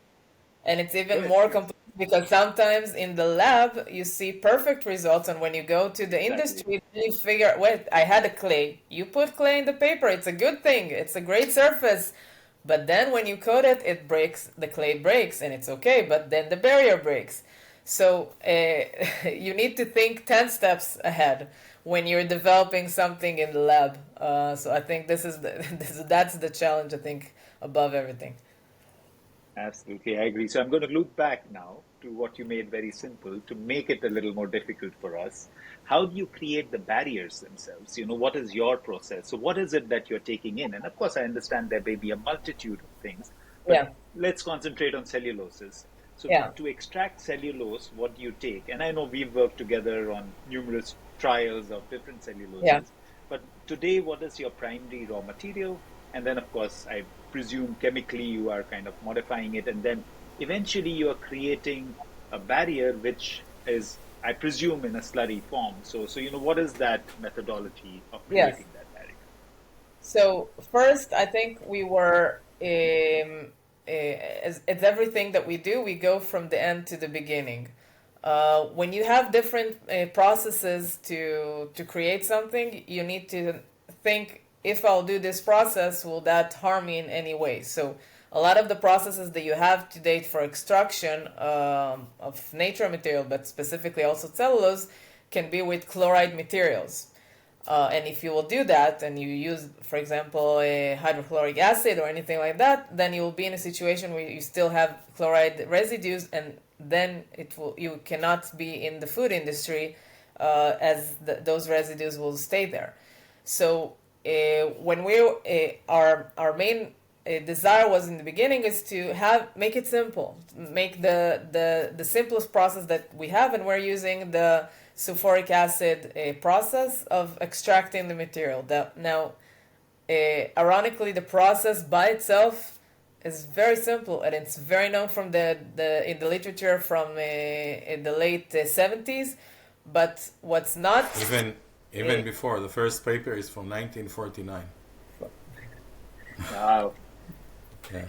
S2: and it's
S1: Go
S2: even
S1: ahead,
S2: more
S1: please.
S2: complex because sometimes in the lab you see perfect results, and when you go to the
S1: Exactly.
S2: industry, you figure, wait, I had a clay. You put clay in the paper, it's a good thing, it's a great surface. But then when you coat it, it breaks, the clay breaks, and it's okay, but then the barrier breaks. So you need to think 10 steps ahead when you're developing something in the lab. So I think that's the challenge, I think, above everything.
S1: Absolutely, I agree. So I'm going to loop back now to what you made very simple to make it a little more difficult for us. How do you create the barriers themselves? What is your process? So what is it that you're taking in? And of course, I understand there may be a multitude of things, but
S2: Yeah,
S1: let's concentrate on celluloses. So
S2: yeah,
S1: to extract cellulose, what do you take? And I know we've worked together on numerous trials of different
S2: yeah.
S1: celluloses, but today, what is your primary raw material? And then, of course, I presume chemically you are kind of modifying it, and then eventually you are creating a barrier which is, I presume, in a slurry form. So what is that methodology of
S2: Yes.
S1: creating that barrier?
S2: So first, I think we were as everything that we do, we go from the end to the beginning. When you have different processes to create something, you need to think, if I'll do this process, will that harm me in any way? So a lot of the processes that you have to date for extraction of natural material, but specifically also cellulose, can be with chloride materials. And if you will do that and you use, for example, a hydrochloric acid or anything like that, then you will be in a situation where you still have chloride residues, and then you cannot be in the food industry as those residues will stay there. So when our main desire was in the beginning is to make it simple, make the simplest process that we have, and we're using the sulfuric acid process of extracting the material. Now, ironically, the process by itself is very simple, and it's very known from in the literature from in the late 70s. But what's not
S3: even before, the first paper is from 1949.
S1: Wow.
S3: Yeah.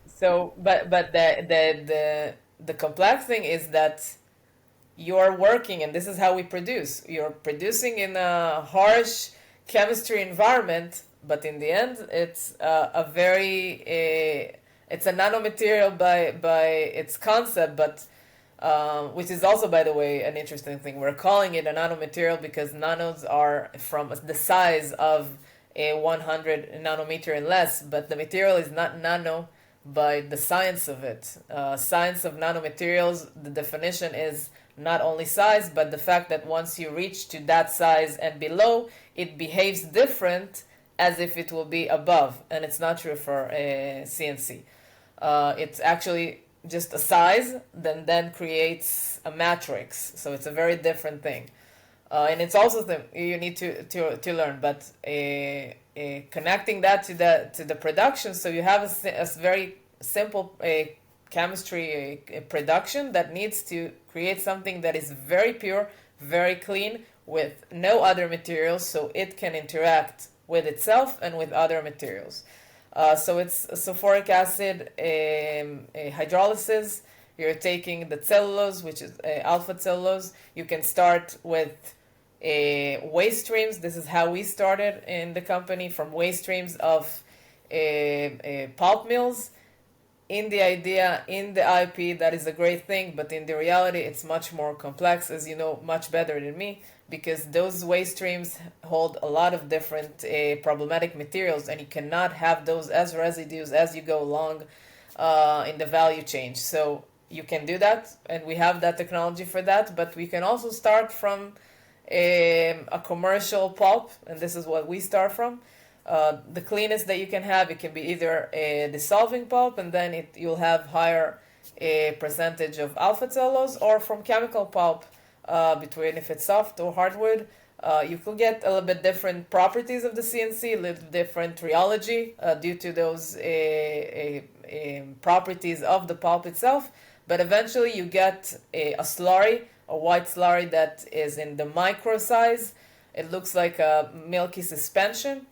S2: So, but the complex thing is that you're working, and this is how we produce. You're producing in a harsh chemistry environment, but in the end, it's it's a nanomaterial by its concept, but which is also, by the way, an interesting thing. We're calling it a nanomaterial because nanos are from the size of a 100 nanometer and less, but the material is not nano by the science of it. Science of nanomaterials, the definition is not only size, but the fact that once you reach to that size and below, it behaves different as if it will be above, and it's not true for CNC. It's actually just a size that then creates a matrix, so it's a very different thing. And it's also you need to learn, but connecting that to the production, so you have a very simple chemistry production that needs to create something that is very pure, very clean, with no other materials, so it can interact with itself and with other materials. So it's sulfuric acid hydrolysis. You're taking the cellulose, which is alpha cellulose. You can start with waste streams. This is how we started in the company, from waste streams of pulp mills. In the idea, in the IP, that is a great thing, but in the reality, it's much more complex, as you know much better than me, because those waste streams hold a lot of different problematic materials, and you cannot have those as residues as you go along in the value chain. So you can do that, and we have that technology for that, but we can also start from a commercial pulp, and this is what we start from. The cleanest that you can have, it can be either a dissolving pulp, and then you'll have higher percentage of alpha cellulose, or from chemical pulp, between if it's soft or hardwood. You could get a little bit different properties of the CNC, a little different rheology due to those properties of the pulp itself, but eventually you get a slurry, a white slurry that is in the micro size. It looks like a milky suspension.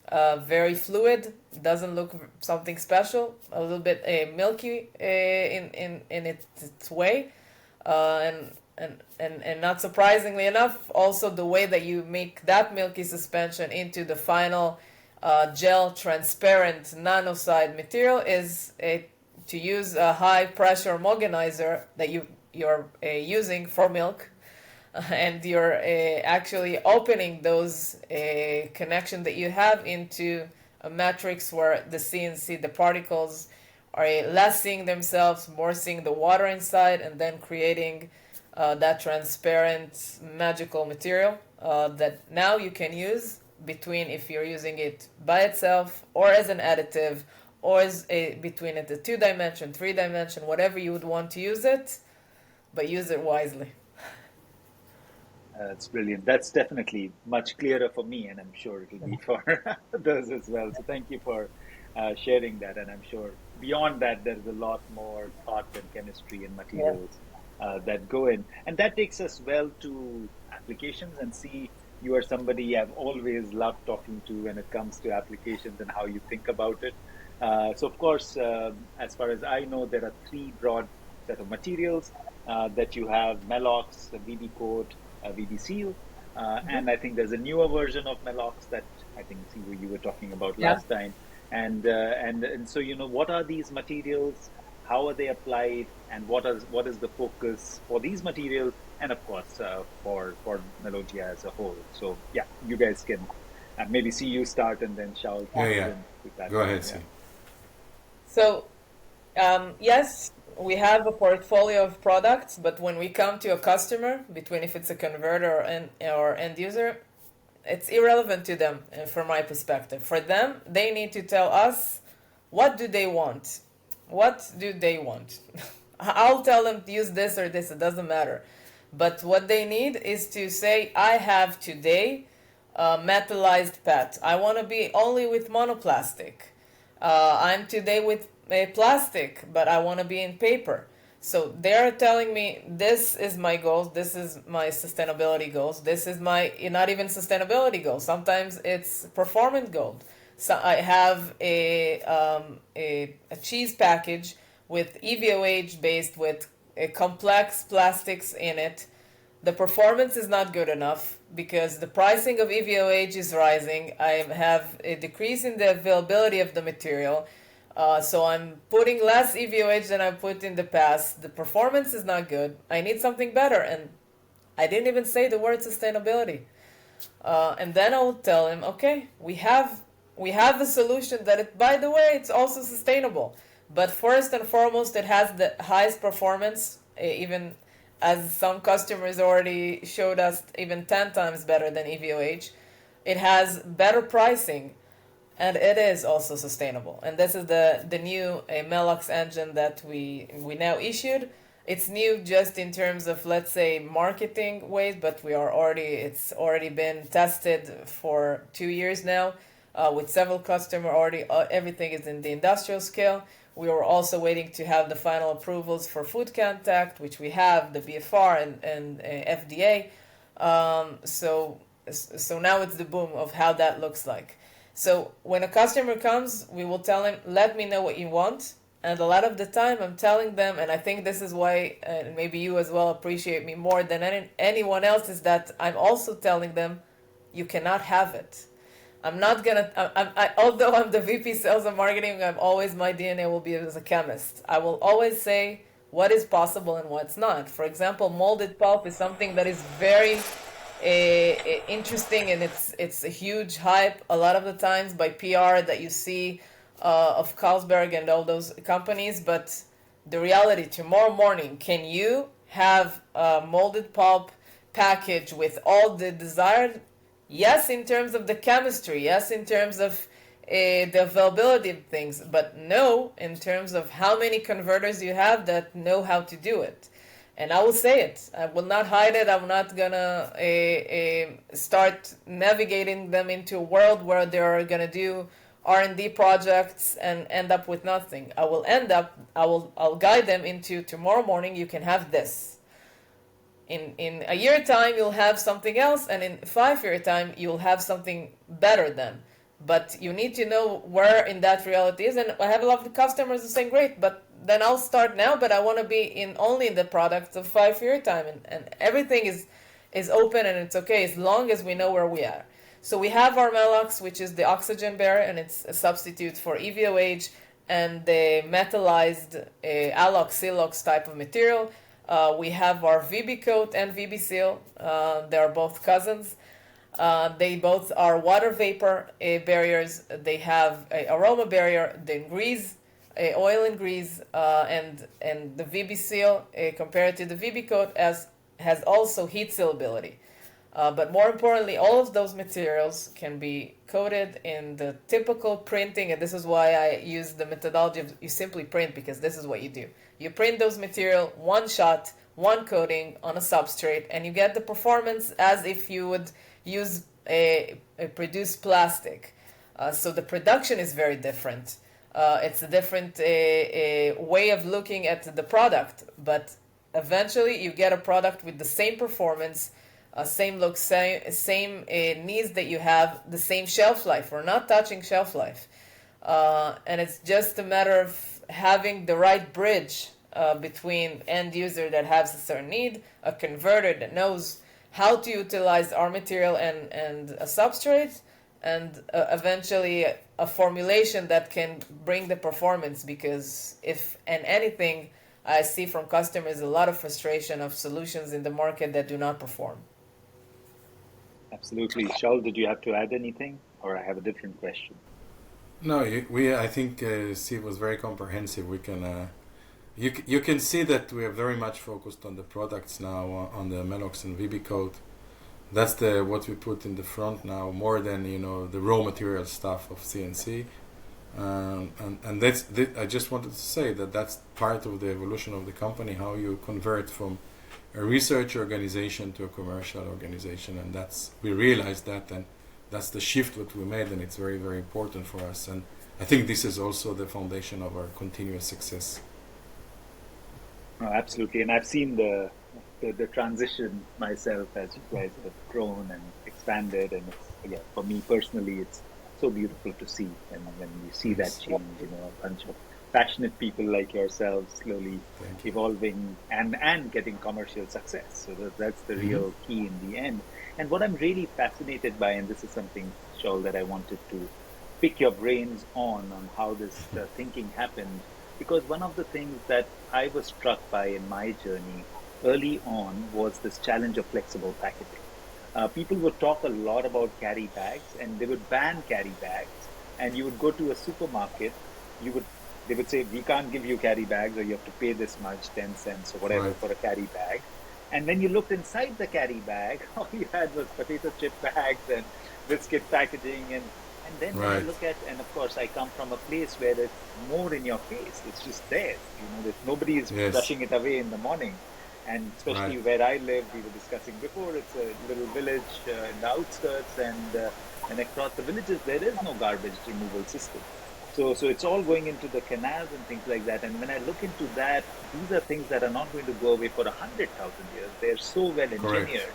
S2: Very fluid, doesn't look something special, a little bit milky in its way, and not surprisingly enough, also the way that you make that milky suspension into the final gel transparent nanoside material is to use a high pressure homogenizer that you're using for milk. And you're actually opening those connection that you have into a matrix where the CNC, the particles, are less seeing themselves, more seeing the water inside, and then creating that transparent magical material that now you can use between, if you're using it by itself or as an additive, or as between it a 2-dimension, 3-dimension, whatever you would want to use it, but use it wisely.
S1: That's brilliant. That's definitely much clearer for me, and I'm sure it will be for others as well. So thank you for sharing that. And I'm sure beyond that, there's a lot more thought and chemistry and materials that go in. And that takes us well to applications. And see, you are somebody I've always loved talking to when it comes to applications and how you think about it. So of course, as far as I know, there are 3 broad set of materials. that you have Melox, VB Coat, VB Seal, and I think there's a newer version of Melox that I think you were talking about
S2: Yeah.
S1: last time. And so what are these materials? How are they applied? And what is the focus for these materials? And of course, for Melodea as a whole. So yeah, you guys can maybe see you start and then Shaul
S3: Yeah,
S1: comes
S3: yeah.
S1: in with that
S3: Go
S1: one.
S3: ahead,
S1: Yeah.
S3: see.
S2: So, yes, we have a portfolio of products, but when we come to a customer, between if it's a converter or end user, it's irrelevant to them, from my perspective. For them, they need to tell us what do they want. What do they want? I'll tell them to use this or this, it doesn't matter. But what they need is to say, I have today metallized PET. I want to be only with monoplastic. I'm today with a plastic, but I want to be in paper. So they're telling me this is my goals, this is my sustainability goals, this is my not even sustainability goals. Sometimes it's performance goals. So I have a cheese package with EVOH based with complex plastics in it. The performance is not good enough because the pricing of EVOH is rising. I have a decrease in the availability of the material. So I'm putting less EVOH than I put in the past. The performance is not good. I need something better. And I didn't even say the word sustainability. And then I'll tell him, okay, we have a solution that, by the way, it's also sustainable. But first and foremost, it has the highest performance, even as some customers already showed us, even 10 times better than EVOH. It has better pricing, and it is also sustainable. And this is the new Melox engine that we now issued. It's new just in terms of, let's say, marketing ways, but it's already been tested for 2 years now, with several customers already. Everything is in the industrial scale. We were also waiting to have the final approvals for food contact, which we have, the BFR and FDA. So now it's the boom of how that looks like. So when a customer comes, we will tell him, let me know what you want. And a lot of the time I'm telling them, and I think this is why maybe you as well appreciate me more than anyone else, is that I'm also telling them, you cannot have it. I'm not gonna. Although I'm the VP Sales and Marketing, my DNA will be as a chemist. I will always say what is possible and what's not. For example, molded pulp is something that is very interesting, and it's a huge hype a lot of the times by PR that you see of Carlsberg and all those companies. But the reality, tomorrow morning, can you have a molded pulp package with all the desired? Yes, in terms of the chemistry. Yes, in terms of the availability of things. But no, in terms of how many converters you have that know how to do it. And I will say it. I will not hide it. I'm not gonna start navigating them into a world where they're gonna do R&D projects and end up with nothing. I'll guide them into, tomorrow morning you can have this. In a year time you'll have something else, and in 5 year time you'll have something better than. But you need to know where in that reality is. And I have a lot of customers who say, great, but then I'll start now, but I want to be only in the product of 5 year time. And everything is open, and it's okay as long as we know where we are. So we have our Melox, which is the oxygen barrier, and it's a substitute for EVOH and the metallized Alox, Silox type of material. We have our VB coat and VB seal. They are both cousins. They both are water vapor barriers. They have a aroma barrier, the grease, oil and grease, and the VB seal compared to the VB coat has also heat sealability. But more importantly, all of those materials can be coated in the typical printing, and this is why I use the methodology of you simply print, because this is what you do. You print those material, one shot, one coating on a substrate, and you get the performance as if you would use a produced plastic. So the production is very different. It's a different way of looking at the product, but eventually you get a product with the same performance, same look, same needs that you have, the same shelf life. We're not touching shelf life. And it's just a matter of having the right bridge between end user that has a certain need, a converter that knows how to utilize our material and a substrate, and eventually a formulation that can bring the performance. Because if and anything, I see from customers a lot of frustration of solutions in the market that do not perform.
S1: Absolutely. Shaul, did you have to add anything? Or I have a different question.
S3: No, I think Steve was very comprehensive. We can you can see that we are very much focused on the products now, on the Melox and VB coat. That's the what we put in the front now, more than the raw material stuff of CNC. And I just wanted to say that that's part of the evolution of the company, how you convert from a research organization to a commercial organization, and we realized that, and that's the shift that we made, and it's very, very important for us. And I think this is also the foundation of our continuous success.
S1: No, absolutely. And I've seen the transition myself as you guys have grown and expanded. And yeah, for me personally, it's so beautiful to see. And when you see that change, a bunch of passionate people like yourselves slowly evolving and getting commercial success. So that's the real key in the end. And what I'm really fascinated by, and this is something, Shaul, that I wanted to pick your brains on how this thinking happened, because one of the things that I was struck by in my journey early on was this challenge of flexible packaging. People would talk a lot about carry bags, and they would ban carry bags. And you would go to a supermarket, they would say, we can't give you carry bags, or you have to pay this much, 10 cents or whatever, for a carry bag. And when you looked inside the carry bag, all you had was potato chip bags and biscuit packaging. And then when I look at, and of course, I come from a place where it's more in your face. It's just there. Nobody is brushing it away in the morning. And especially where I live, we were discussing before, it's a little village in the outskirts, and across the villages, there is no garbage removal system. So it's all going into the canals and things like that. And when I look into that, these are things that are not going to go away for 100,000 years. They're so well engineered.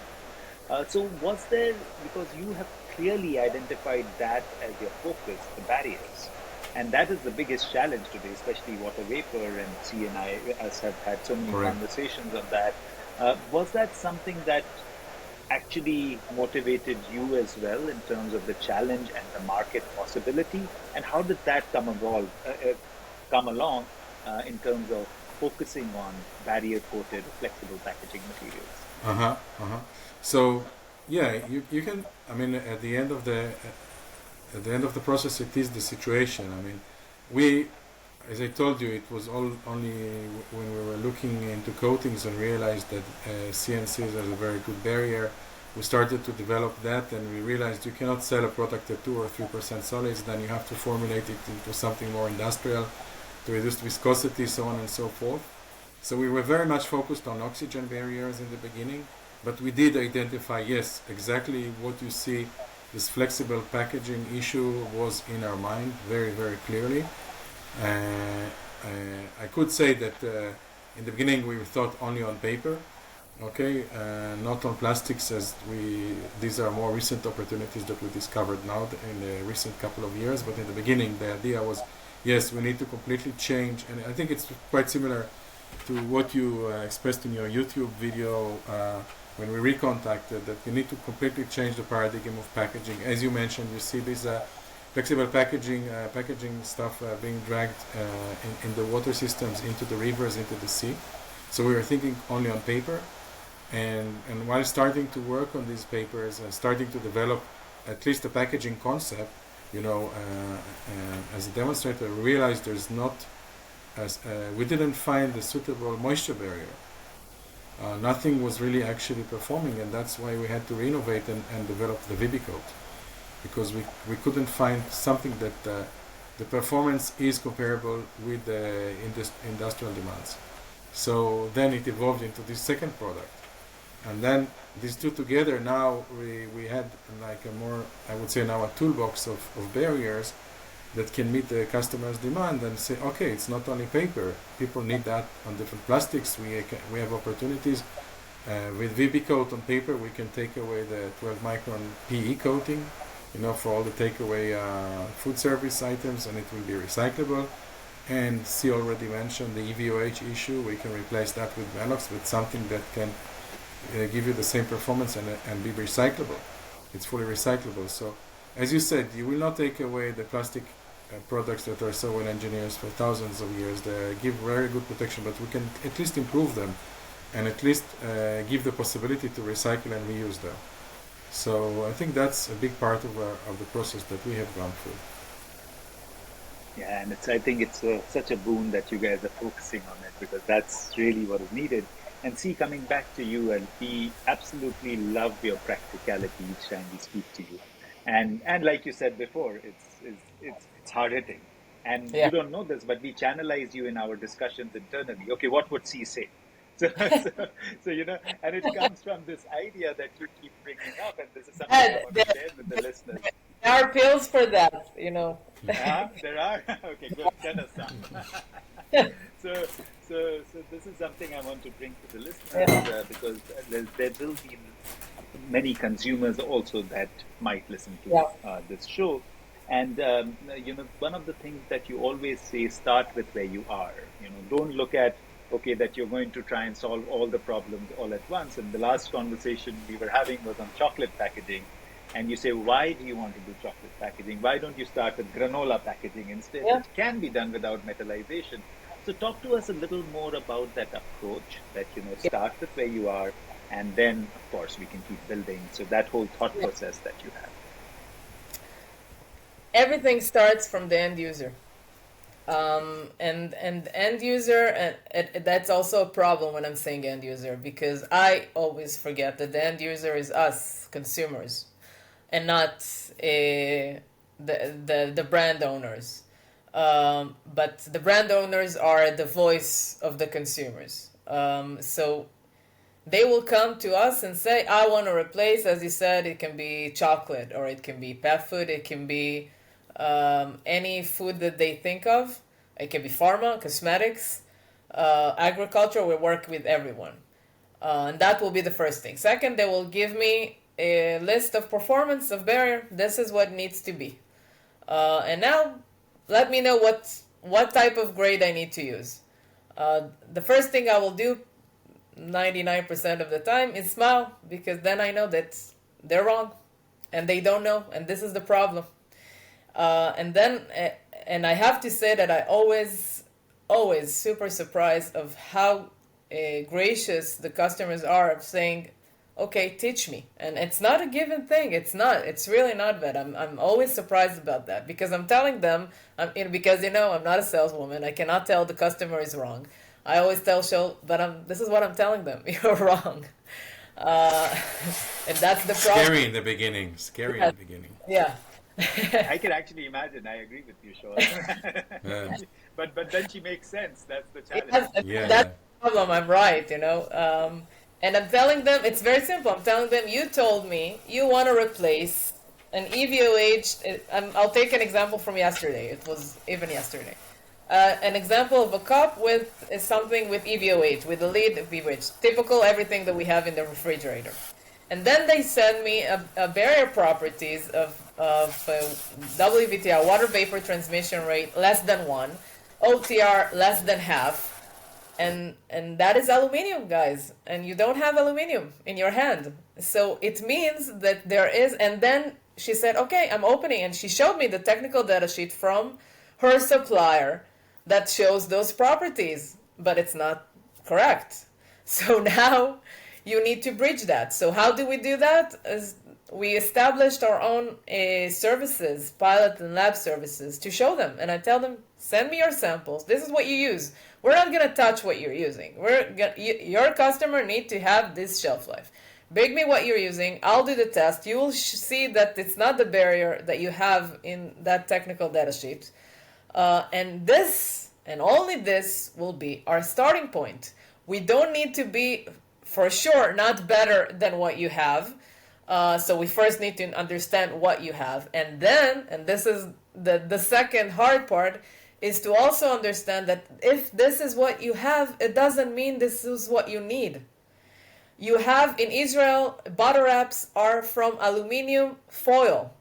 S1: So was there, because you have clearly identified that as your focus, the barriers, and that is the biggest challenge today, especially water vapor, and Cee and us have had so many conversations on that. Was that something that actually motivated you as well in terms of the challenge and the market possibility? And how did that come along in terms of focusing on barrier-coated flexible packaging materials?
S3: So, yeah, you can. I mean, at the end of the process, it is the situation. I mean, as I told you, it was only when we were looking into coatings and realized that CNCs is a very good barrier. We started to develop that, and we realized you cannot sell a product at 2 or 3% solids. Then you have to formulate it into something more industrial to reduce viscosity, so on and so forth. So we were very much focused on oxygen barriers in the beginning, but we did identify, yes, exactly what you see. This flexible packaging issue was in our mind very, very clearly. I could say that in the beginning we thought only on paper, not on plastics, as these are more recent opportunities that we discovered now in the recent couple of years. But in the beginning, the idea was, yes, we need to completely change, and I think it's quite similar to what you expressed in your YouTube video when we recontacted, that we need to completely change the paradigm of packaging. As you mentioned, you see this flexible packaging stuff being dragged in the water systems into the rivers, into the sea. So we were thinking only on paper, and while starting to work on these papers and starting to develop at least a packaging concept, as a demonstrator, we realized there's not we didn't find the suitable moisture barrier. Nothing was really actually performing, and that's why we had to renovate and develop the VB coat, because we couldn't find something that the performance is comparable with the industrial demands. So then it evolved into this second product, and then these two together, now we had like a more, I would say now, a toolbox of barriers that can meet the customer's demand and say, okay, it's not only paper, people need that on different plastics. We have opportunities. With VB coat on paper, we can take away the 12 micron PE coating, for all the takeaway food service items, and it will be recyclable. And Cee already mentioned the EVOH issue. We can replace that with Manox, with something that can give you the same performance and be recyclable. It's fully recyclable. So, as you said, you will not take away the plastic products that are so well engineered for thousands of years. They give very good protection, but we can at least improve them and at least give the possibility to recycle and reuse them. So I think that's a big part of the process that we have gone through.
S1: Yeah, and I think it's such a boon that you guys are focusing on it because that's really what is needed. And see, coming back to you, and we absolutely love your practicality each time we speak to you. And like you said before, it's hard hitting. And
S2: Yeah.
S1: you don't know this, but we channelize you in our discussions internally. Okay, what would C say? So, so, so and it comes from this idea that you keep bringing up, and this is something I
S2: And
S1: want to
S2: there,
S1: share with the listeners.
S2: there are pills for that.
S1: There are. Okay, good. Tell us some. So, so this is something I want to bring to the listeners
S2: Yeah.
S1: because there will be many consumers also that might listen to
S2: Yeah.
S1: this show. And one of the things that you always say, start with where you are. Don't look at okay that you're going to try and solve all the problems all at once. And the last conversation we were having was on chocolate packaging. And you say, why do you want to do chocolate packaging? Why don't you start with granola packaging instead,
S2: Yeah.
S1: which can be done without metallization? So talk to us a little more about that approach that, start with where you are, and then, of course, we can keep building. So that whole thought process that you have.
S2: Everything starts from the end user. And end user, and that's also a problem when I'm saying end user, because I always forget that the end user is us, consumers, and not the brand owners. But the brand owners are the voice of the consumers. So they will come to us and say, I want to replace, as you said, it can be chocolate, or it can be pet food, it can be any food that they think of. It can be pharma, cosmetics, agriculture. We work with everyone. And that will be the first thing. Second, they will give me a list of performance of barrier. This is what needs to be. And now, let me know what type of grade I need to use. The first thing I will do 99% of the time is smile, because then I know that they're wrong and they don't know, and this is the problem. And I have to say that I always super surprised of how gracious the customers are of saying, okay, teach me. And it's not a given thing. It's really not bad. I'm always surprised about that, because I'm telling them, because I'm not a saleswoman. I cannot tell the customer is wrong. I always tell Shaul, but this is what I'm telling them. You're wrong. And that's the problem.
S3: Scary in the beginning.
S2: Yeah.
S1: I can actually imagine. I agree with you, Shaul.
S3: Yeah.
S1: But then she makes sense. That's the challenge.
S2: That's the problem. I'm right, and I'm telling them, it's very simple. I'm telling them, you told me you want to replace an EVOH. I'll take an example from yesterday. It was even yesterday. An example of a cup with something with EVOH, with the lid of EVOH. Typical everything that we have in the refrigerator. And then they send me a barrier properties of WVTR, water vapor transmission rate, less than 1, OTR less than half, and that is aluminum, guys, and you don't have aluminum in your hand. So it means that there is, and then she said, okay, I'm opening, and she showed me the technical data sheet from her supplier that shows those properties, but it's not correct. So now you need to bridge that. So how do we do that? As we established our own services, pilot and lab services, to show them. And I tell them, send me your samples. This is what you use. We're not going to touch what you're using. Your customer need to have this shelf life. Bring me what you're using. I'll do the test. You will see that it's not the barrier that you have in that technical data sheet. And this, and only this, will be our starting point. We don't need to be, for sure, not better than what you have. So we first need to understand what you have. And then, and this is the second hard part, is to also understand that if this is what you have, it doesn't mean this is what you need. You have, in Israel, bottle wraps are from aluminum foil.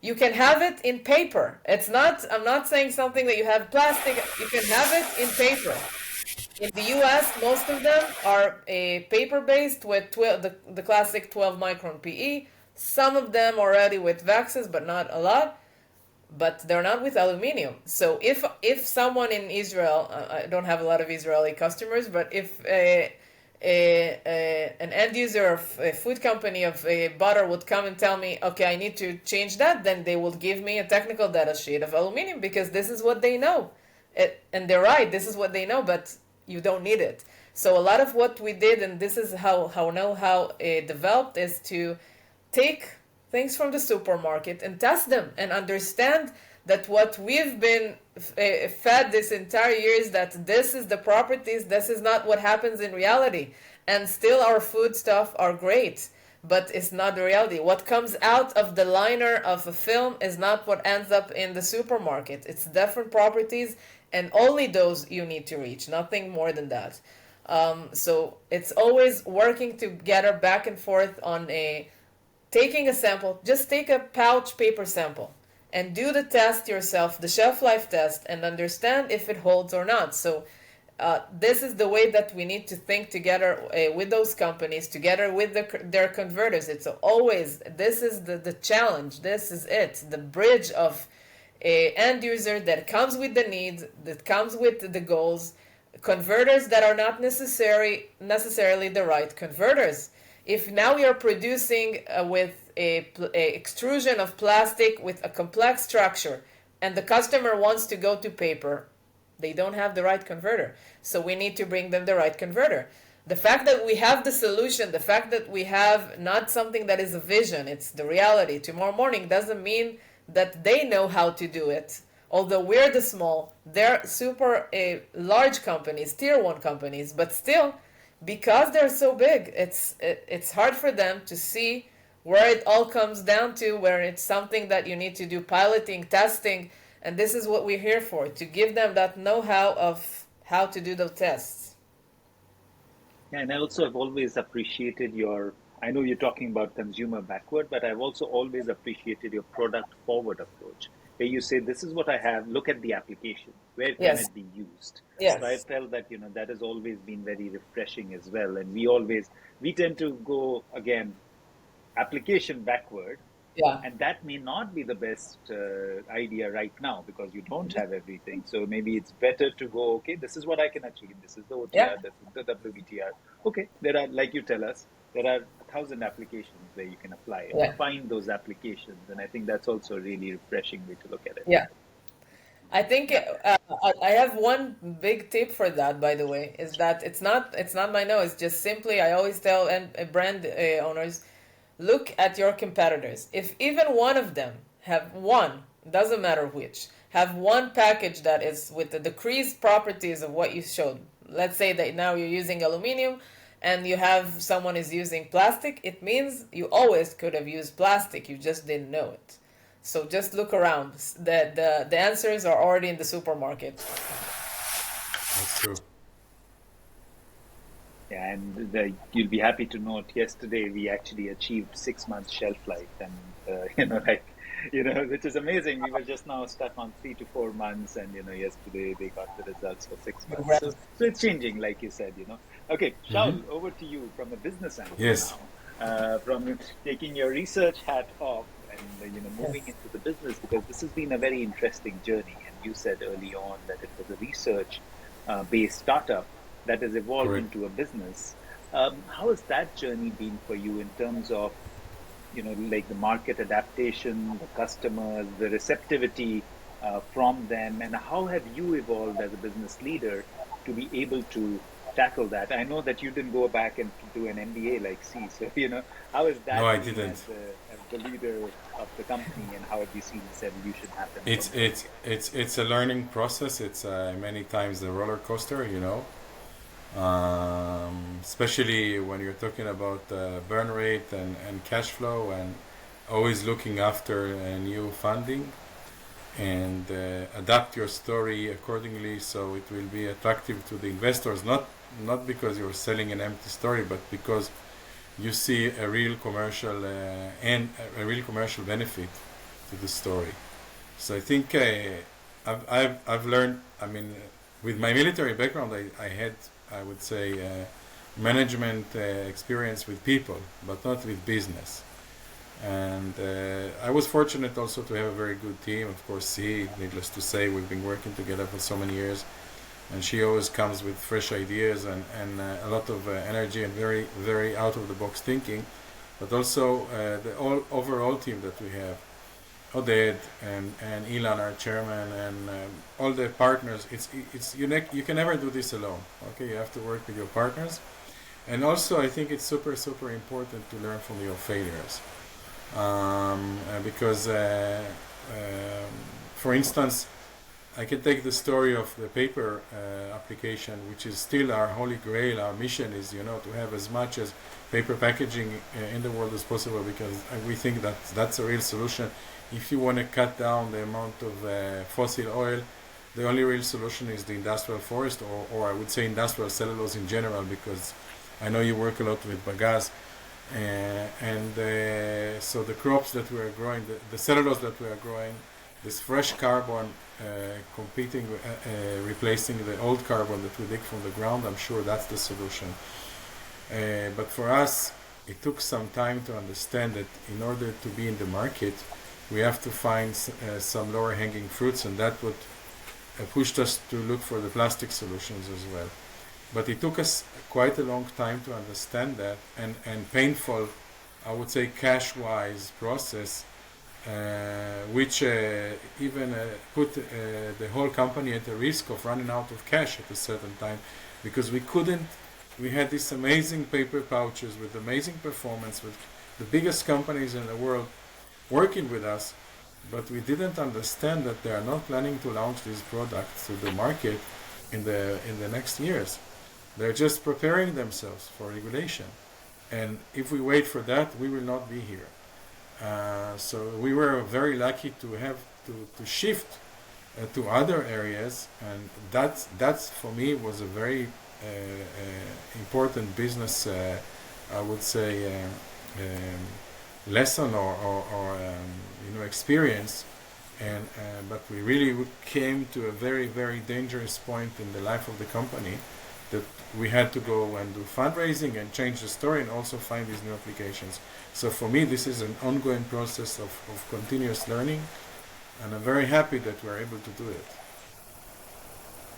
S2: You can have it in paper. It's not, I'm not saying something that you have plastic. You can have it in paper. In the US, most of them are paper-based with the classic 12 micron PE. Some of them already with Vaxxas, but not a lot. But they're not with aluminum. So if someone in Israel, I don't have a lot of Israeli customers, but if an end user of a food company of a butter would come and tell me, okay, I need to change that, then they will give me a technical data sheet of aluminum because this is what they know. And they're right, this is what they know, but you don't need it. So a lot of what we did, and this is how know-how developed, is to take things from the supermarket and test them and understand that what we've been fed this entire year is that this is the properties, this is not what happens in reality. And still our food stuff are great, but it's not the reality. What comes out of the liner of a film is not what ends up in the supermarket. It's different properties, and only those you need to reach, nothing more than that. So it's always working together back and forth on taking a sample. Just take a pouch paper sample and do the test yourself, the shelf life test, and understand if it holds or not. So this is the way that we need to think together with those companies, together with their converters. It's always, this is the challenge, this is it, the bridge of a end user that comes with the needs, that comes with the goals, converters that are not necessarily the right converters. If now you're producing with a extrusion of plastic with a complex structure and the customer wants to go to paper, they don't have the right converter. So we need to bring them the right converter. The fact that we have the solution, the fact that we have not something that is a vision, it's the reality tomorrow morning, doesn't mean that they know how to do it. Although we're the small, they're super large companies, tier 1 companies, but still, because they're so big, it's hard for them to see where it all comes down to, where it's something that you need to do piloting, testing, and this is what we're here for, to give them that know-how of how to do those tests.
S1: Yeah, and I also have always appreciated your, I know you're talking about consumer backward, but I've also always appreciated your product forward approach, where you say, this is what I have, look at the application, where can
S2: Yes.
S1: it be used? So I
S2: Yes.
S1: felt that, that has always been very refreshing as well. And we tend to go, again, application backward,
S2: Yeah.
S1: and that may not be the best idea right now because you don't have everything. So maybe it's better to go, okay, this is what I can achieve. This is the
S2: Yeah.
S1: OTR, this is the WBTR. Okay, there are, like you tell us, there are 1,000 applications where you can apply it.
S2: Yeah.
S1: Find those applications. And I think that's also a really refreshing way to look at it.
S2: Yeah. I think
S1: Yeah.
S2: I have one big tip for that, by the way, is that it's not my no. It's just simply I always tell brand owners, look at your competitors. If even one of them have one, doesn't matter which, have one package that is with the decreased properties of what you showed. Let's say that now you're using aluminum and you have someone is using plastic, it means you always could have used plastic, you just didn't know it. So just look around. The answers are already in the supermarket.
S3: That's true.
S1: Yeah, and you'll be happy to note yesterday we actually achieved 6 months shelf life, and which is amazing. We were just now stuck on 3 to 4 months, and yesterday they got the results for 6 months. So it's changing, like you said. Okay, Shaul, over to you from a business angle
S3: Yes.
S1: now, from taking your research hat off and moving into the business, because this has been a very interesting journey. And you said early on that it was a research based startup that has evolved
S3: Correct.
S1: into a business. How has that journey been for you in terms of, like the market adaptation, the customers, the receptivity from them, and how have you evolved as a business leader to be able to tackle that? I know that you didn't go back and do an MBA like Cee, so how is that
S3: No, I
S1: been
S3: didn't.
S1: as the leader of the company, and how have you seen this evolution happen?
S3: It's a learning process. It's many times a roller coaster, especially when you're talking about burn rate and cash flow, and always looking after new funding, and adapt your story accordingly so it will be attractive to the investors, not because you're selling an empty story, but because you see a real commercial and a real commercial benefit to the story. So I think I've learned. I mean, with my military background, I had, I would say, management experience with people, but not with business. And I was fortunate also to have a very good team. Of course, Cee, needless to say, we've been working together for so many years, and she always comes with fresh ideas and a lot of energy and very, very out of the box thinking. But also the overall team that we have, Oded and Ilan, our chairman, and all the partners. It's unique. You can never do this alone. Okay, you have to work with your partners, and also I think it's super important to learn from your failures, because, for instance, I can take the story of the paper application, which is still our holy grail. Our mission is, to have as much as paper packaging in the world as possible, because we think that that's a real solution. If you want to cut down the amount of fossil oil, the only real solution is the industrial forest, or I would say industrial cellulose in general, because I know you work a lot with bagasse. So the crops that we are growing, the cellulose that we are growing, this fresh carbon replacing the old carbon that we dig from the ground, I'm sure that's the solution. But for us, it took some time to understand that in order to be in the market, we have to find some lower hanging fruits, and that would pushed us to look for the plastic solutions as well. But it took us quite a long time to understand that, and painful, I would say, cash-wise process, which even put the whole company at the risk of running out of cash at a certain time, because we had these amazing paper pouches with amazing performance, with the biggest companies in the world working with us, but we didn't understand that they are not planning to launch these products to the market in the next years. They're just preparing themselves for regulation, and if we wait for that, we will not be here. So we were very lucky to have to shift to other areas, and that's for me was a very important business, I would say, lesson or experience, and but we really came to a very, very dangerous point in the life of the company, that we had to go and do fundraising and change the story and also find these new applications. So for me, this is an ongoing process of continuous learning, and I'm very happy that we're able to do it.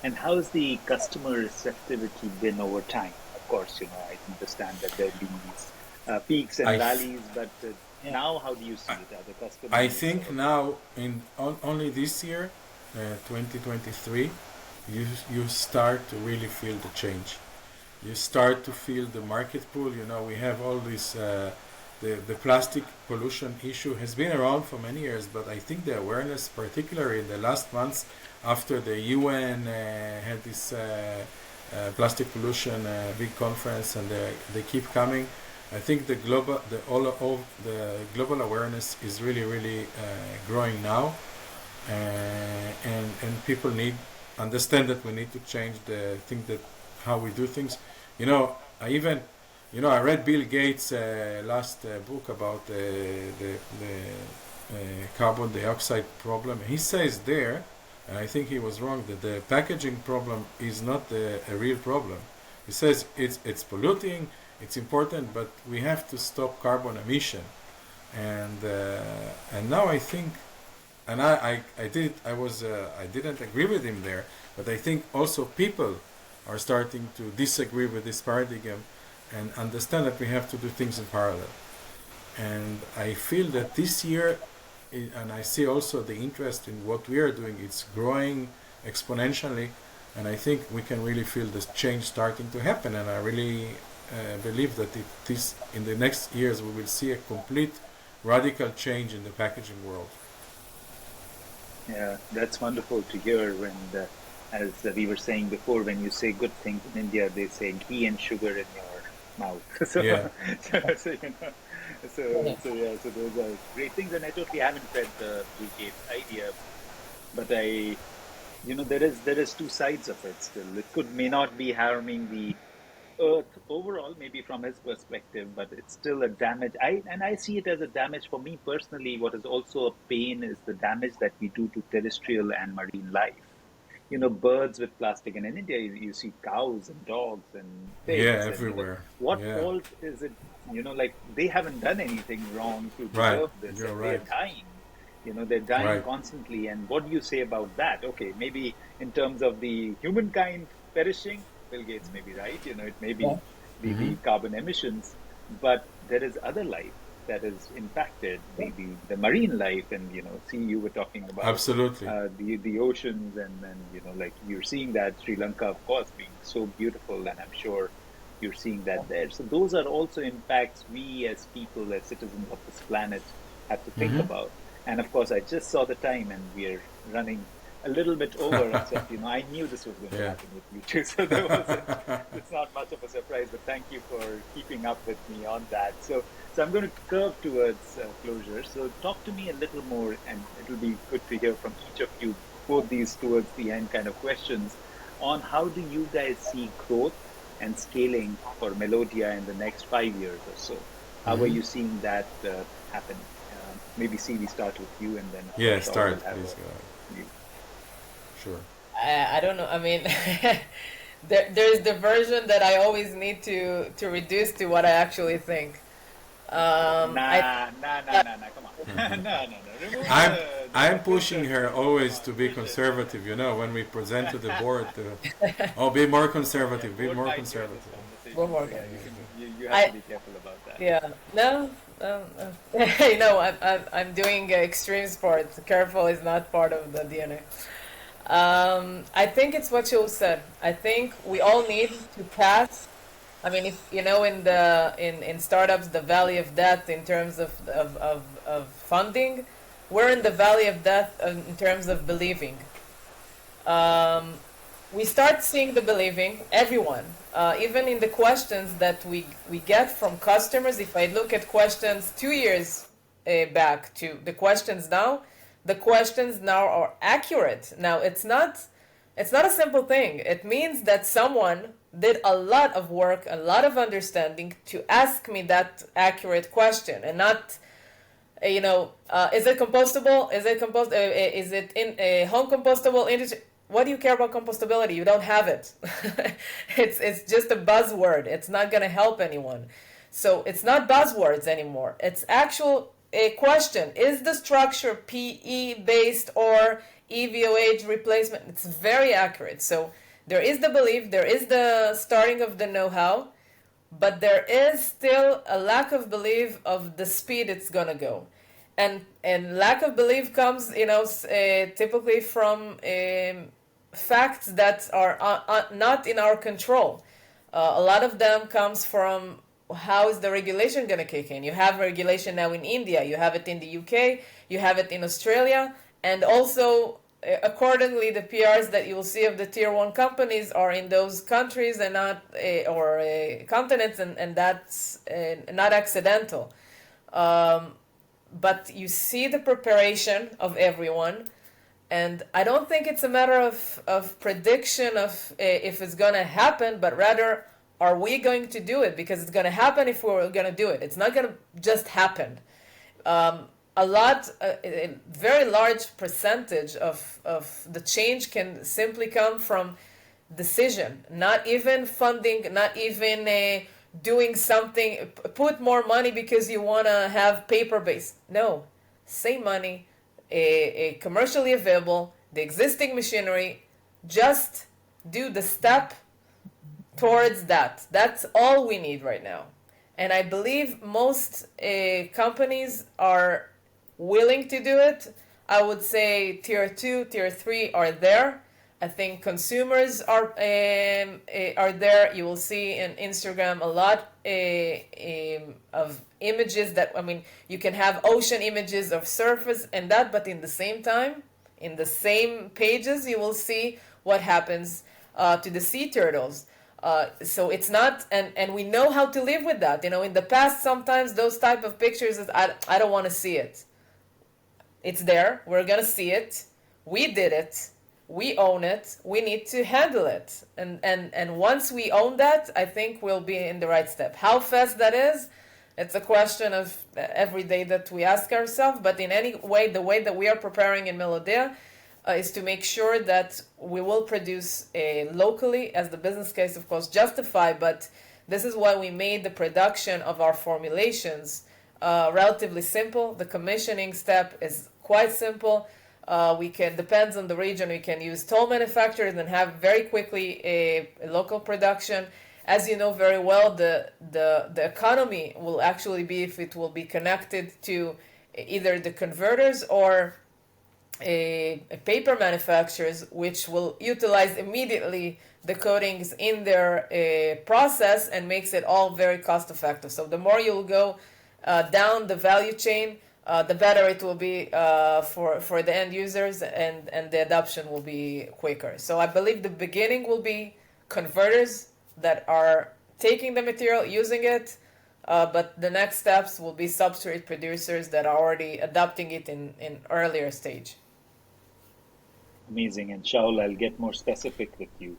S1: And how's the customer receptivity been over time? Of course, I understand that there have been these peaks and valleys, but now how do you see it? Are the customers?
S3: I think now, only this year, 2023, you start to really feel the change. You start to feel the market pull. We have all this, the plastic pollution issue has been around for many years, but I think the awareness, particularly in the last months after the UN had this plastic pollution big conference, and they keep coming. I think the global awareness is really growing now, and people understand that we need to change how we do things. I read Bill Gates' last book about the carbon dioxide problem. He says there, and I think he was wrong, that the packaging problem is not a real problem. He says it's polluting, it's important, but we have to stop carbon emission. And now I think, and I didn't agree with him there, but I think also people are starting to disagree with this paradigm and understand that we have to do things in parallel. And I feel that this year, and I see also the interest in what we are doing, it's growing exponentially, and I think we can really feel this change starting to happen, and I really believe that in the next years we will see a complete radical change in the packaging world.
S1: Yeah, that's wonderful to hear. When as we were saying before, when you say good things in India, they say ghee and sugar in your mouth. So,
S3: Yeah.
S1: so those are great things, and I totally haven't read the Bill Gates idea, but there is two sides of it still. It may not be harming the earth overall, maybe from his perspective, but it's still a damage. I see it as a damage for me personally. What is also a pain is the damage that we do to terrestrial and marine life. Birds with plastic, and in India, you see cows and dogs and
S3: Yeah,
S1: pigs, and
S3: everywhere.
S1: what
S3: Yeah,
S1: fault is it? Like they haven't done anything wrong to
S3: right.
S1: deserve this,
S3: You're
S1: and they're
S3: right.
S1: dying. They're dying
S3: Right.
S1: constantly. And what do you say about that? Okay, maybe in terms of the humankind perishing, Bill Gates may be right. It may
S2: Yeah.
S1: be
S3: Mm-hmm.
S1: the carbon emissions, but there is other life that is impacted, the marine life. And see, you were talking about
S3: Absolutely.
S1: the oceans, and like you're seeing that Sri Lanka, of course, being so beautiful, and I'm sure you're seeing that there. So those are also impacts we as people, as citizens of this planet, have to think
S3: Mm-hmm.
S1: about. And of course, I just saw the time, and we're running a little bit over. Except I knew this was going to
S3: Yeah.
S1: happen with you too, so there wasn't. It's not much of a surprise. But thank you for keeping up with me on that. So I'm going to curve towards closure. So talk to me a little more, and it'll be good to hear from each of you, both these towards the end kind of questions, on how do you guys see growth and scaling for Melodia in the next 5 years or so? How are
S3: Mm-hmm.
S1: you seeing that happen? Maybe see, we start with you, and then of
S3: Yeah,
S1: course Shaul
S3: start,
S1: will have
S3: please.
S1: a you.
S3: Sure.
S2: I don't know. I mean, there's the version that I always need to reduce to what I actually think. I
S1: Nah, nah, nah, nah, nah. Come on, no, no, no. Remove
S3: I'm
S1: the
S3: I'm pushing
S1: filters
S3: her
S1: here. Come
S3: always
S1: on,
S3: to be
S1: push it.
S3: conservative. When we present to the board, oh, be more
S1: Yeah,
S3: conservative. Be
S1: board
S3: more
S1: might hear this
S3: conservative.
S2: one
S1: conversation, so
S2: more.
S1: yeah, you have to
S2: I
S1: be careful about that.
S2: Yeah, no, I'm doing extreme sports. Careful is not part of the DNA. I think it's what you said. I think we all need to pass. I mean, if in startups the valley of death in terms of funding, we're in the valley of death in terms of believing. Um, we start seeing the believing, everyone, even in the questions that we get from customers. If I look at questions 2 years back to the questions now are accurate. Now it's not a simple thing. It means that someone did a lot of work, a lot of understanding to ask me that accurate question, and not is it compostable? Is it in a home compostable industry? What do you care about compostability? You don't have it. It's just a buzzword. It's not going to help anyone. So it's not buzzwords anymore. It's actual a question. Is the structure PE based or EVOH replacement? It's very accurate. So there is the belief, there is the starting of the know-how, but there is still a lack of belief of the speed it's gonna go, and lack of belief comes, typically from facts that are not in our control. A lot of them comes from how is the regulation going to kick in. You have regulation now in India, you have it in the UK, you have it in Australia, and also accordingly the PRs that you will see of the tier 1 companies are in those countries and not or continents, and that's not accidental. But you see the preparation of everyone, and I don't think it's a matter of prediction of if it's going to happen, but rather, are we going to do it? Because it's going to happen if we're going to do it. It's not going to just happen. A very large percentage of the change can simply come from decision, not even funding, not even doing something, put more money because you want to have paper based. No, same money, a commercially available, the existing machinery, just do the step towards that. That's all we need right now. And I believe most companies are willing to do it. I would say tier 2, tier 3 are there. I think consumers are there. You will see in Instagram a lot of images that, I mean, you can have ocean images of surface and that, but in the same time, in the same pages, you will see what happens to the sea turtles. So it's not, and we know how to live with that. In the past, sometimes those type of pictures, I don't want to see it. It's there. We're going to see it. We did it. we own it, we need to handle it. And once we own that, I think we'll be in the right step. How fast that is, it's a question of every day that we ask ourselves. But in any way, the way that we are preparing in Melodea is to make sure that we will produce locally, as the business case, of course, justify. But this is why we made the production of our formulations relatively simple. The commissioning step is quite simple. We can, depends on the region, we can use toll manufacturers and have very quickly a local production. As you know very well, the economy will actually be if it will be connected to either the converters or a paper manufacturers, which will utilize immediately the coatings in their process and makes it all very cost effective. So the more you'll go down the value chain, the better it will be for the end users, and the adoption will be quicker. So I believe the beginning will be converters that are taking the material, using it, but the next steps will be substrate producers that are already adopting it in earlier stage.
S1: Amazing. And Shaul, I'll get more specific with you.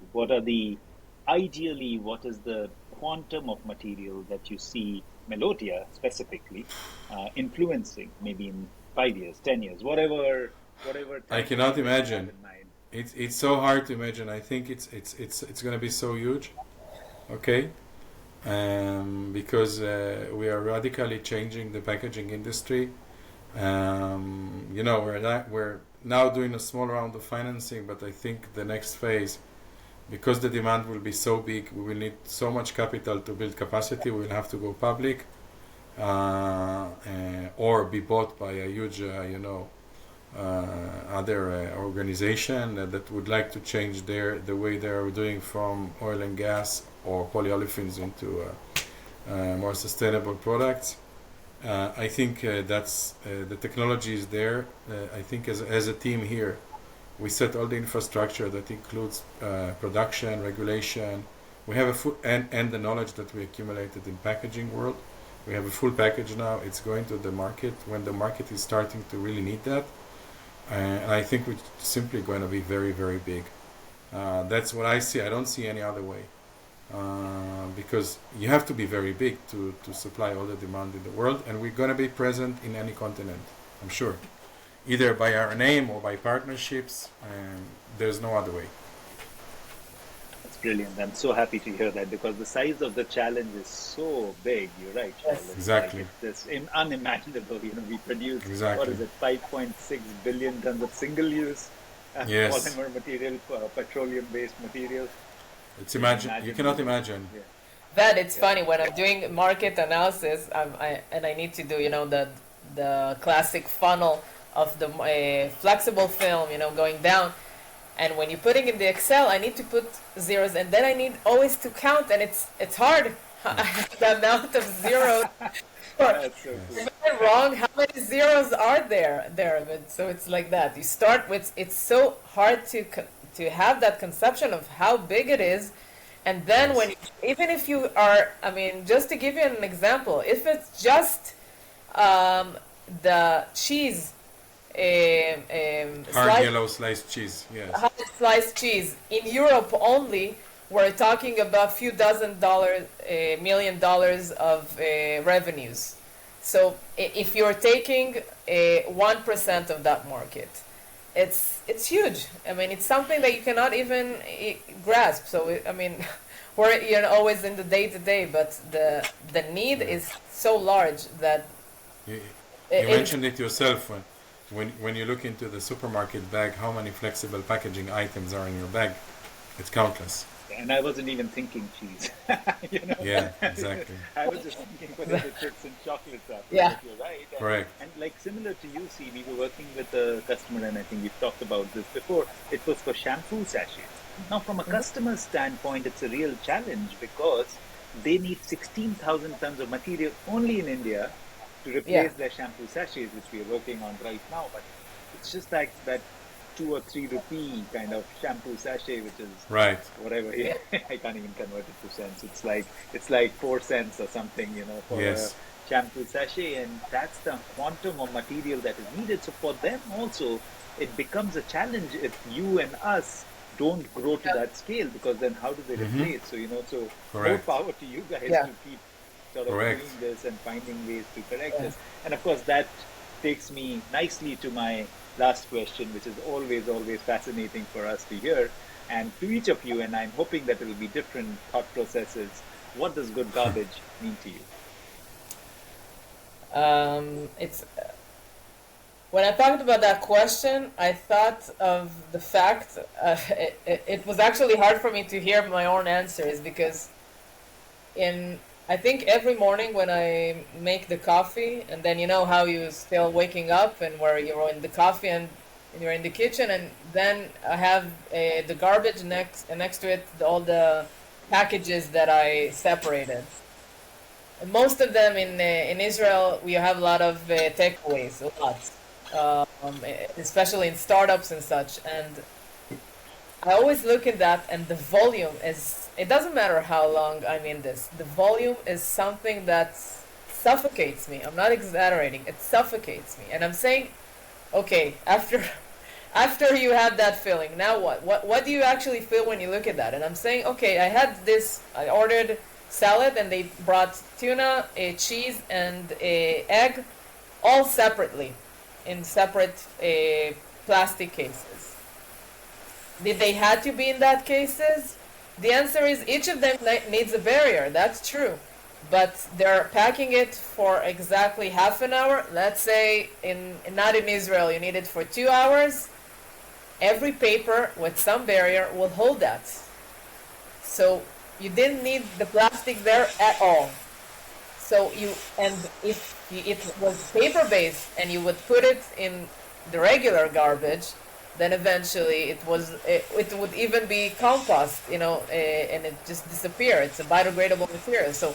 S1: Ideally, what is the quantum of material that you see Melodea specifically influencing, maybe in 5 years, 10 years, whatever
S3: I
S1: time
S3: cannot
S1: frame you have
S3: imagine.
S1: in mind?
S3: It's so hard to imagine. I think it's going to be so huge. Okay, because we are radically changing the packaging industry. We're now doing a small round of financing, but I think the next phase, because the demand will be so big, we will need so much capital to build capacity. We will have to go public, or be bought by a huge, other organization that would like to change the way they are doing from oil and gas or polyolefins into more sustainable products. I think that's the technology is there. I think as a team here, we set all the infrastructure that includes production, regulation. We have a full and the knowledge that we accumulated in packaging world. We have a full package now. It's going to the market when the market is starting to really need that. And I think we're simply going to be very, very big. That's what I see. I don't see any other way. Because you have to be very big to supply all the demand in the world, and we're going to be present in any continent, I'm sure, either by our name or by partnerships, and there's no other way.
S1: That's brilliant. I'm so happy to hear that because the size of the challenge is so big. You're right, Shaul.
S2: Yes.
S1: It's like
S3: Exactly.
S1: it's just unimaginable. We produce, what
S3: Exactly.
S1: is it, 5.6 billion tons of single-use
S3: Yes.
S1: polymer material, petroleum-based material.
S3: It's
S1: It's
S3: imagine. You cannot
S1: unimaginable.
S3: imagine.
S1: Yeah,
S2: That it's
S1: yeah.
S2: funny when I'm doing market analysis, and I need to do the classic funnel of the flexible film, going down. And when you're putting in the Excel, I need to put zeros, and then I need always to count, and it's hard. The amount of zeros.
S1: That's so
S3: Yes.
S1: cool.
S2: Am I wrong? How many zeros are there? But so it's like that. You start with. It's so hard to have that conception of how big it is, and then
S3: Yes.
S2: even if you are, I mean, just to give you an example, if it's just the cheese,
S3: Hard
S2: slice
S3: yellow sliced cheese. Yes.
S2: hard sliced cheese in Europe only, we're talking about few dozen million dollars of revenues. So if you're taking 1% of that market, it's huge. I mean, it's something that you cannot even grasp. So I mean, we're always in the day to day, but the need
S3: Yeah.
S2: is so large that
S3: You, you
S2: it,
S3: mentioned it yourself when you look into the supermarket bag, how many flexible packaging items are in your bag? It's countless.
S1: And I wasn't even thinking cheese. you know,
S3: Yeah, exactly.
S1: I was just thinking potato chips and chocolates after.
S2: Yeah.
S1: But you're right.
S3: Correct.
S1: And like similar to you, see, we were working with a customer, and I think we've talked about this before. It was for shampoo sachets. Now, from a customer standpoint, it's a real challenge because they need 16,000 tons of material only in India to
S2: yeah.
S1: replace their shampoo sachets, which we are working on right now. But it's just like that 2 or 3 rupee kind of shampoo sachet, which is
S3: Right.
S1: whatever. Yeah, I can't even convert it to cents. It's like 4 cents or something, for
S3: Yes.
S1: shampoo sachet, and that's the quantum of material that is needed. So for them also, it becomes a challenge if you and us don't grow to
S2: Yeah.
S1: that scale, because then how do they
S3: Mm-hmm.
S1: replace? So, so more
S3: Correct.
S1: power to you guys
S2: Yeah.
S1: to keep sort of
S3: Correct.
S1: doing this and finding ways to correct
S2: Yeah.
S1: this. And of course, that takes me nicely to my last question, which is always, always fascinating for us to hear. And to each of you, and I'm hoping that it will be different thought processes. What does good garbage mean to you?
S2: It's when I talked about that question, I thought of the fact it was actually hard for me to hear my own answers because in I think every morning when I make the coffee, and then you know how you still waking up and where you're in the coffee and you're in the kitchen, and then I have the garbage next to it, all the packages that I separated. And most of them in Israel, we have a lot of takeaways, a lot, especially in startups and such. And I always look at that, and the volume is, it doesn't matter how long I'm in this, the volume is something that suffocates me. I'm not exaggerating, it suffocates me. And I'm saying, okay, after after you have that feeling, now what? What do you actually feel when you look at that? And I'm saying, okay, I had this, I ordered salad and they brought tuna, a cheese, and a egg, all separately, in separate plastic cases. Did they had to be in that cases? The answer is each of them needs a barrier. That's true, but they're packing it for exactly half an hour. Let's say in not in Israel, you need it for 2 hours. Every paper with some barrier will hold that. So you didn't need the plastic there at all. So and if it was paper based and you would put it in the regular garbage, then eventually it would even be compost, and it just disappear. It's a biodegradable material. So,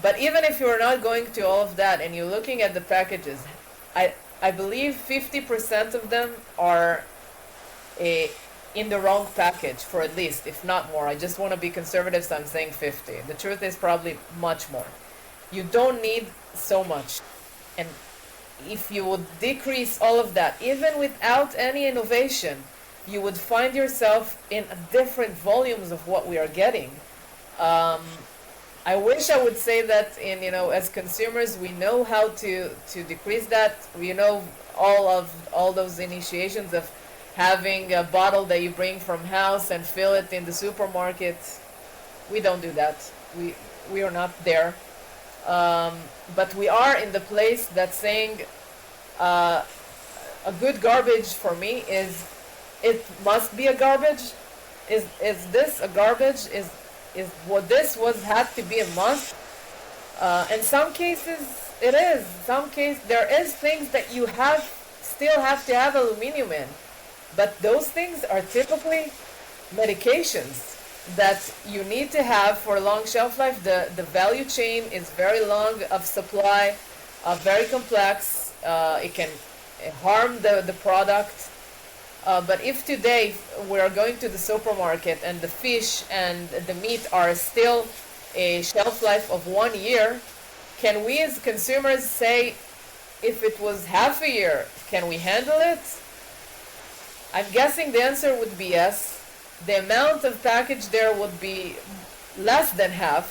S2: but even if you're not going to all of that and you're looking at the packages, I believe 50% of them are a in the wrong package for at least, if not more. I just want to be conservative, so I'm saying 50. The truth is probably much more. You don't need so much. And if you would decrease all of that, even without any innovation, you would find yourself in different volumes of what we are getting. Um, I wish I would say that as consumers we know how to decrease that. We know all those initiations of having a bottle that you bring from house and fill it in the supermarket. We don't do that. We are not there. But we are in the place that's saying uh, a good garbage for me is it must be a garbage. Is this a garbage? Is what this was had to be a must? In some cases, it is. Some case there is things that you still have to have aluminum in, but those things are typically medications that you need to have for a long shelf life. The value chain is very long of supply, very complex. It can harm the product. But if today we're going to the supermarket and the fish and the meat are still a shelf life of 1 year, can we as consumers say, if it was half a year, can we handle it? I'm guessing the answer would be yes. The amount of package there would be less than half.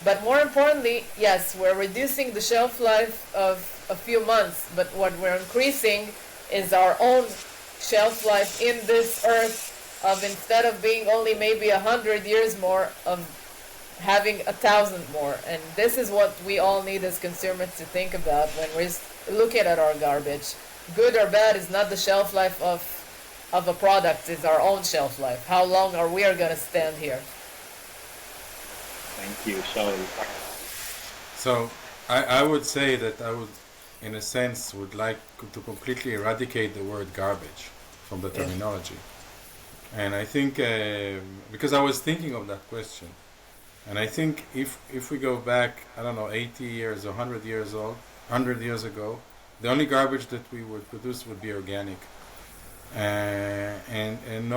S2: But more importantly, yes, we're reducing the shelf life of a few months, but what we're increasing is our own shelf life in this earth, of instead of being only maybe 100 years more, of having 1,000 more. And this is what we all need as consumers to think about when we're looking at our garbage. Good or bad is not the shelf life of a product, is our own shelf life. How long are we going to stand here?
S1: Thank you, Shaul.
S3: So I would say that I would, in a sense, would like to completely eradicate the word garbage from the
S2: Yeah.
S3: terminology. And I think, because I was thinking of that question, and I think if we go back, I don't know, 80 years or 100 years old, 100 years ago, the only garbage that we would produce would be organic. And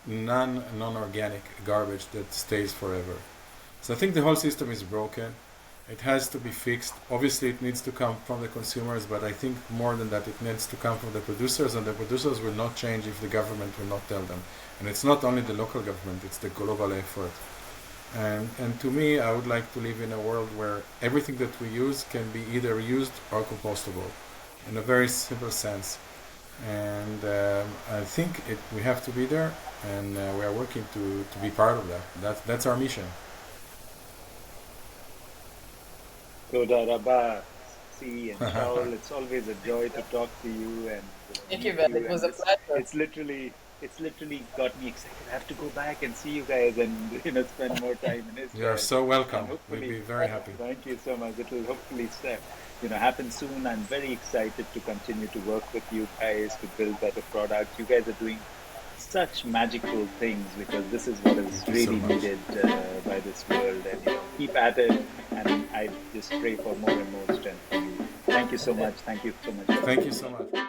S3: non-organic garbage that stays forever. So I think the whole system is broken. It has to be fixed. Obviously, it needs to come from the consumers, but I think more than that, it needs to come from the producers, and the producers will not change if the government will not tell them. And it's not only the local government, it's the global effort. And to me, I would like to live in a world where everything that we use can be either used or compostable in a very simple sense. And I think we have to be there, and we are working to be part of that. That's our mission.
S1: Toda Rabba, Cee and Shaul, it's always a joy to talk to you and
S2: Thank
S1: meet
S2: you, Ben.
S1: you.
S2: It
S1: And
S2: was a
S1: this,
S2: pleasure.
S1: it's literally got me excited. I have to go back and see you guys and spend more time in
S3: You are
S1: Israel.
S3: so
S1: And
S3: welcome. We'd
S1: hopefully,
S3: be very happy.
S1: thank you so much. It will hopefully happen soon. I'm very excited to continue to work with you guys to build better products. You guys are doing such magical things because this is what is
S3: Thank you so
S1: really
S3: much.
S1: needed by this world. And keep at it. And I just pray for more and more strength for you. Thank you so much. Thank you so much,
S3: Thank
S1: Shaul.
S3: you so much.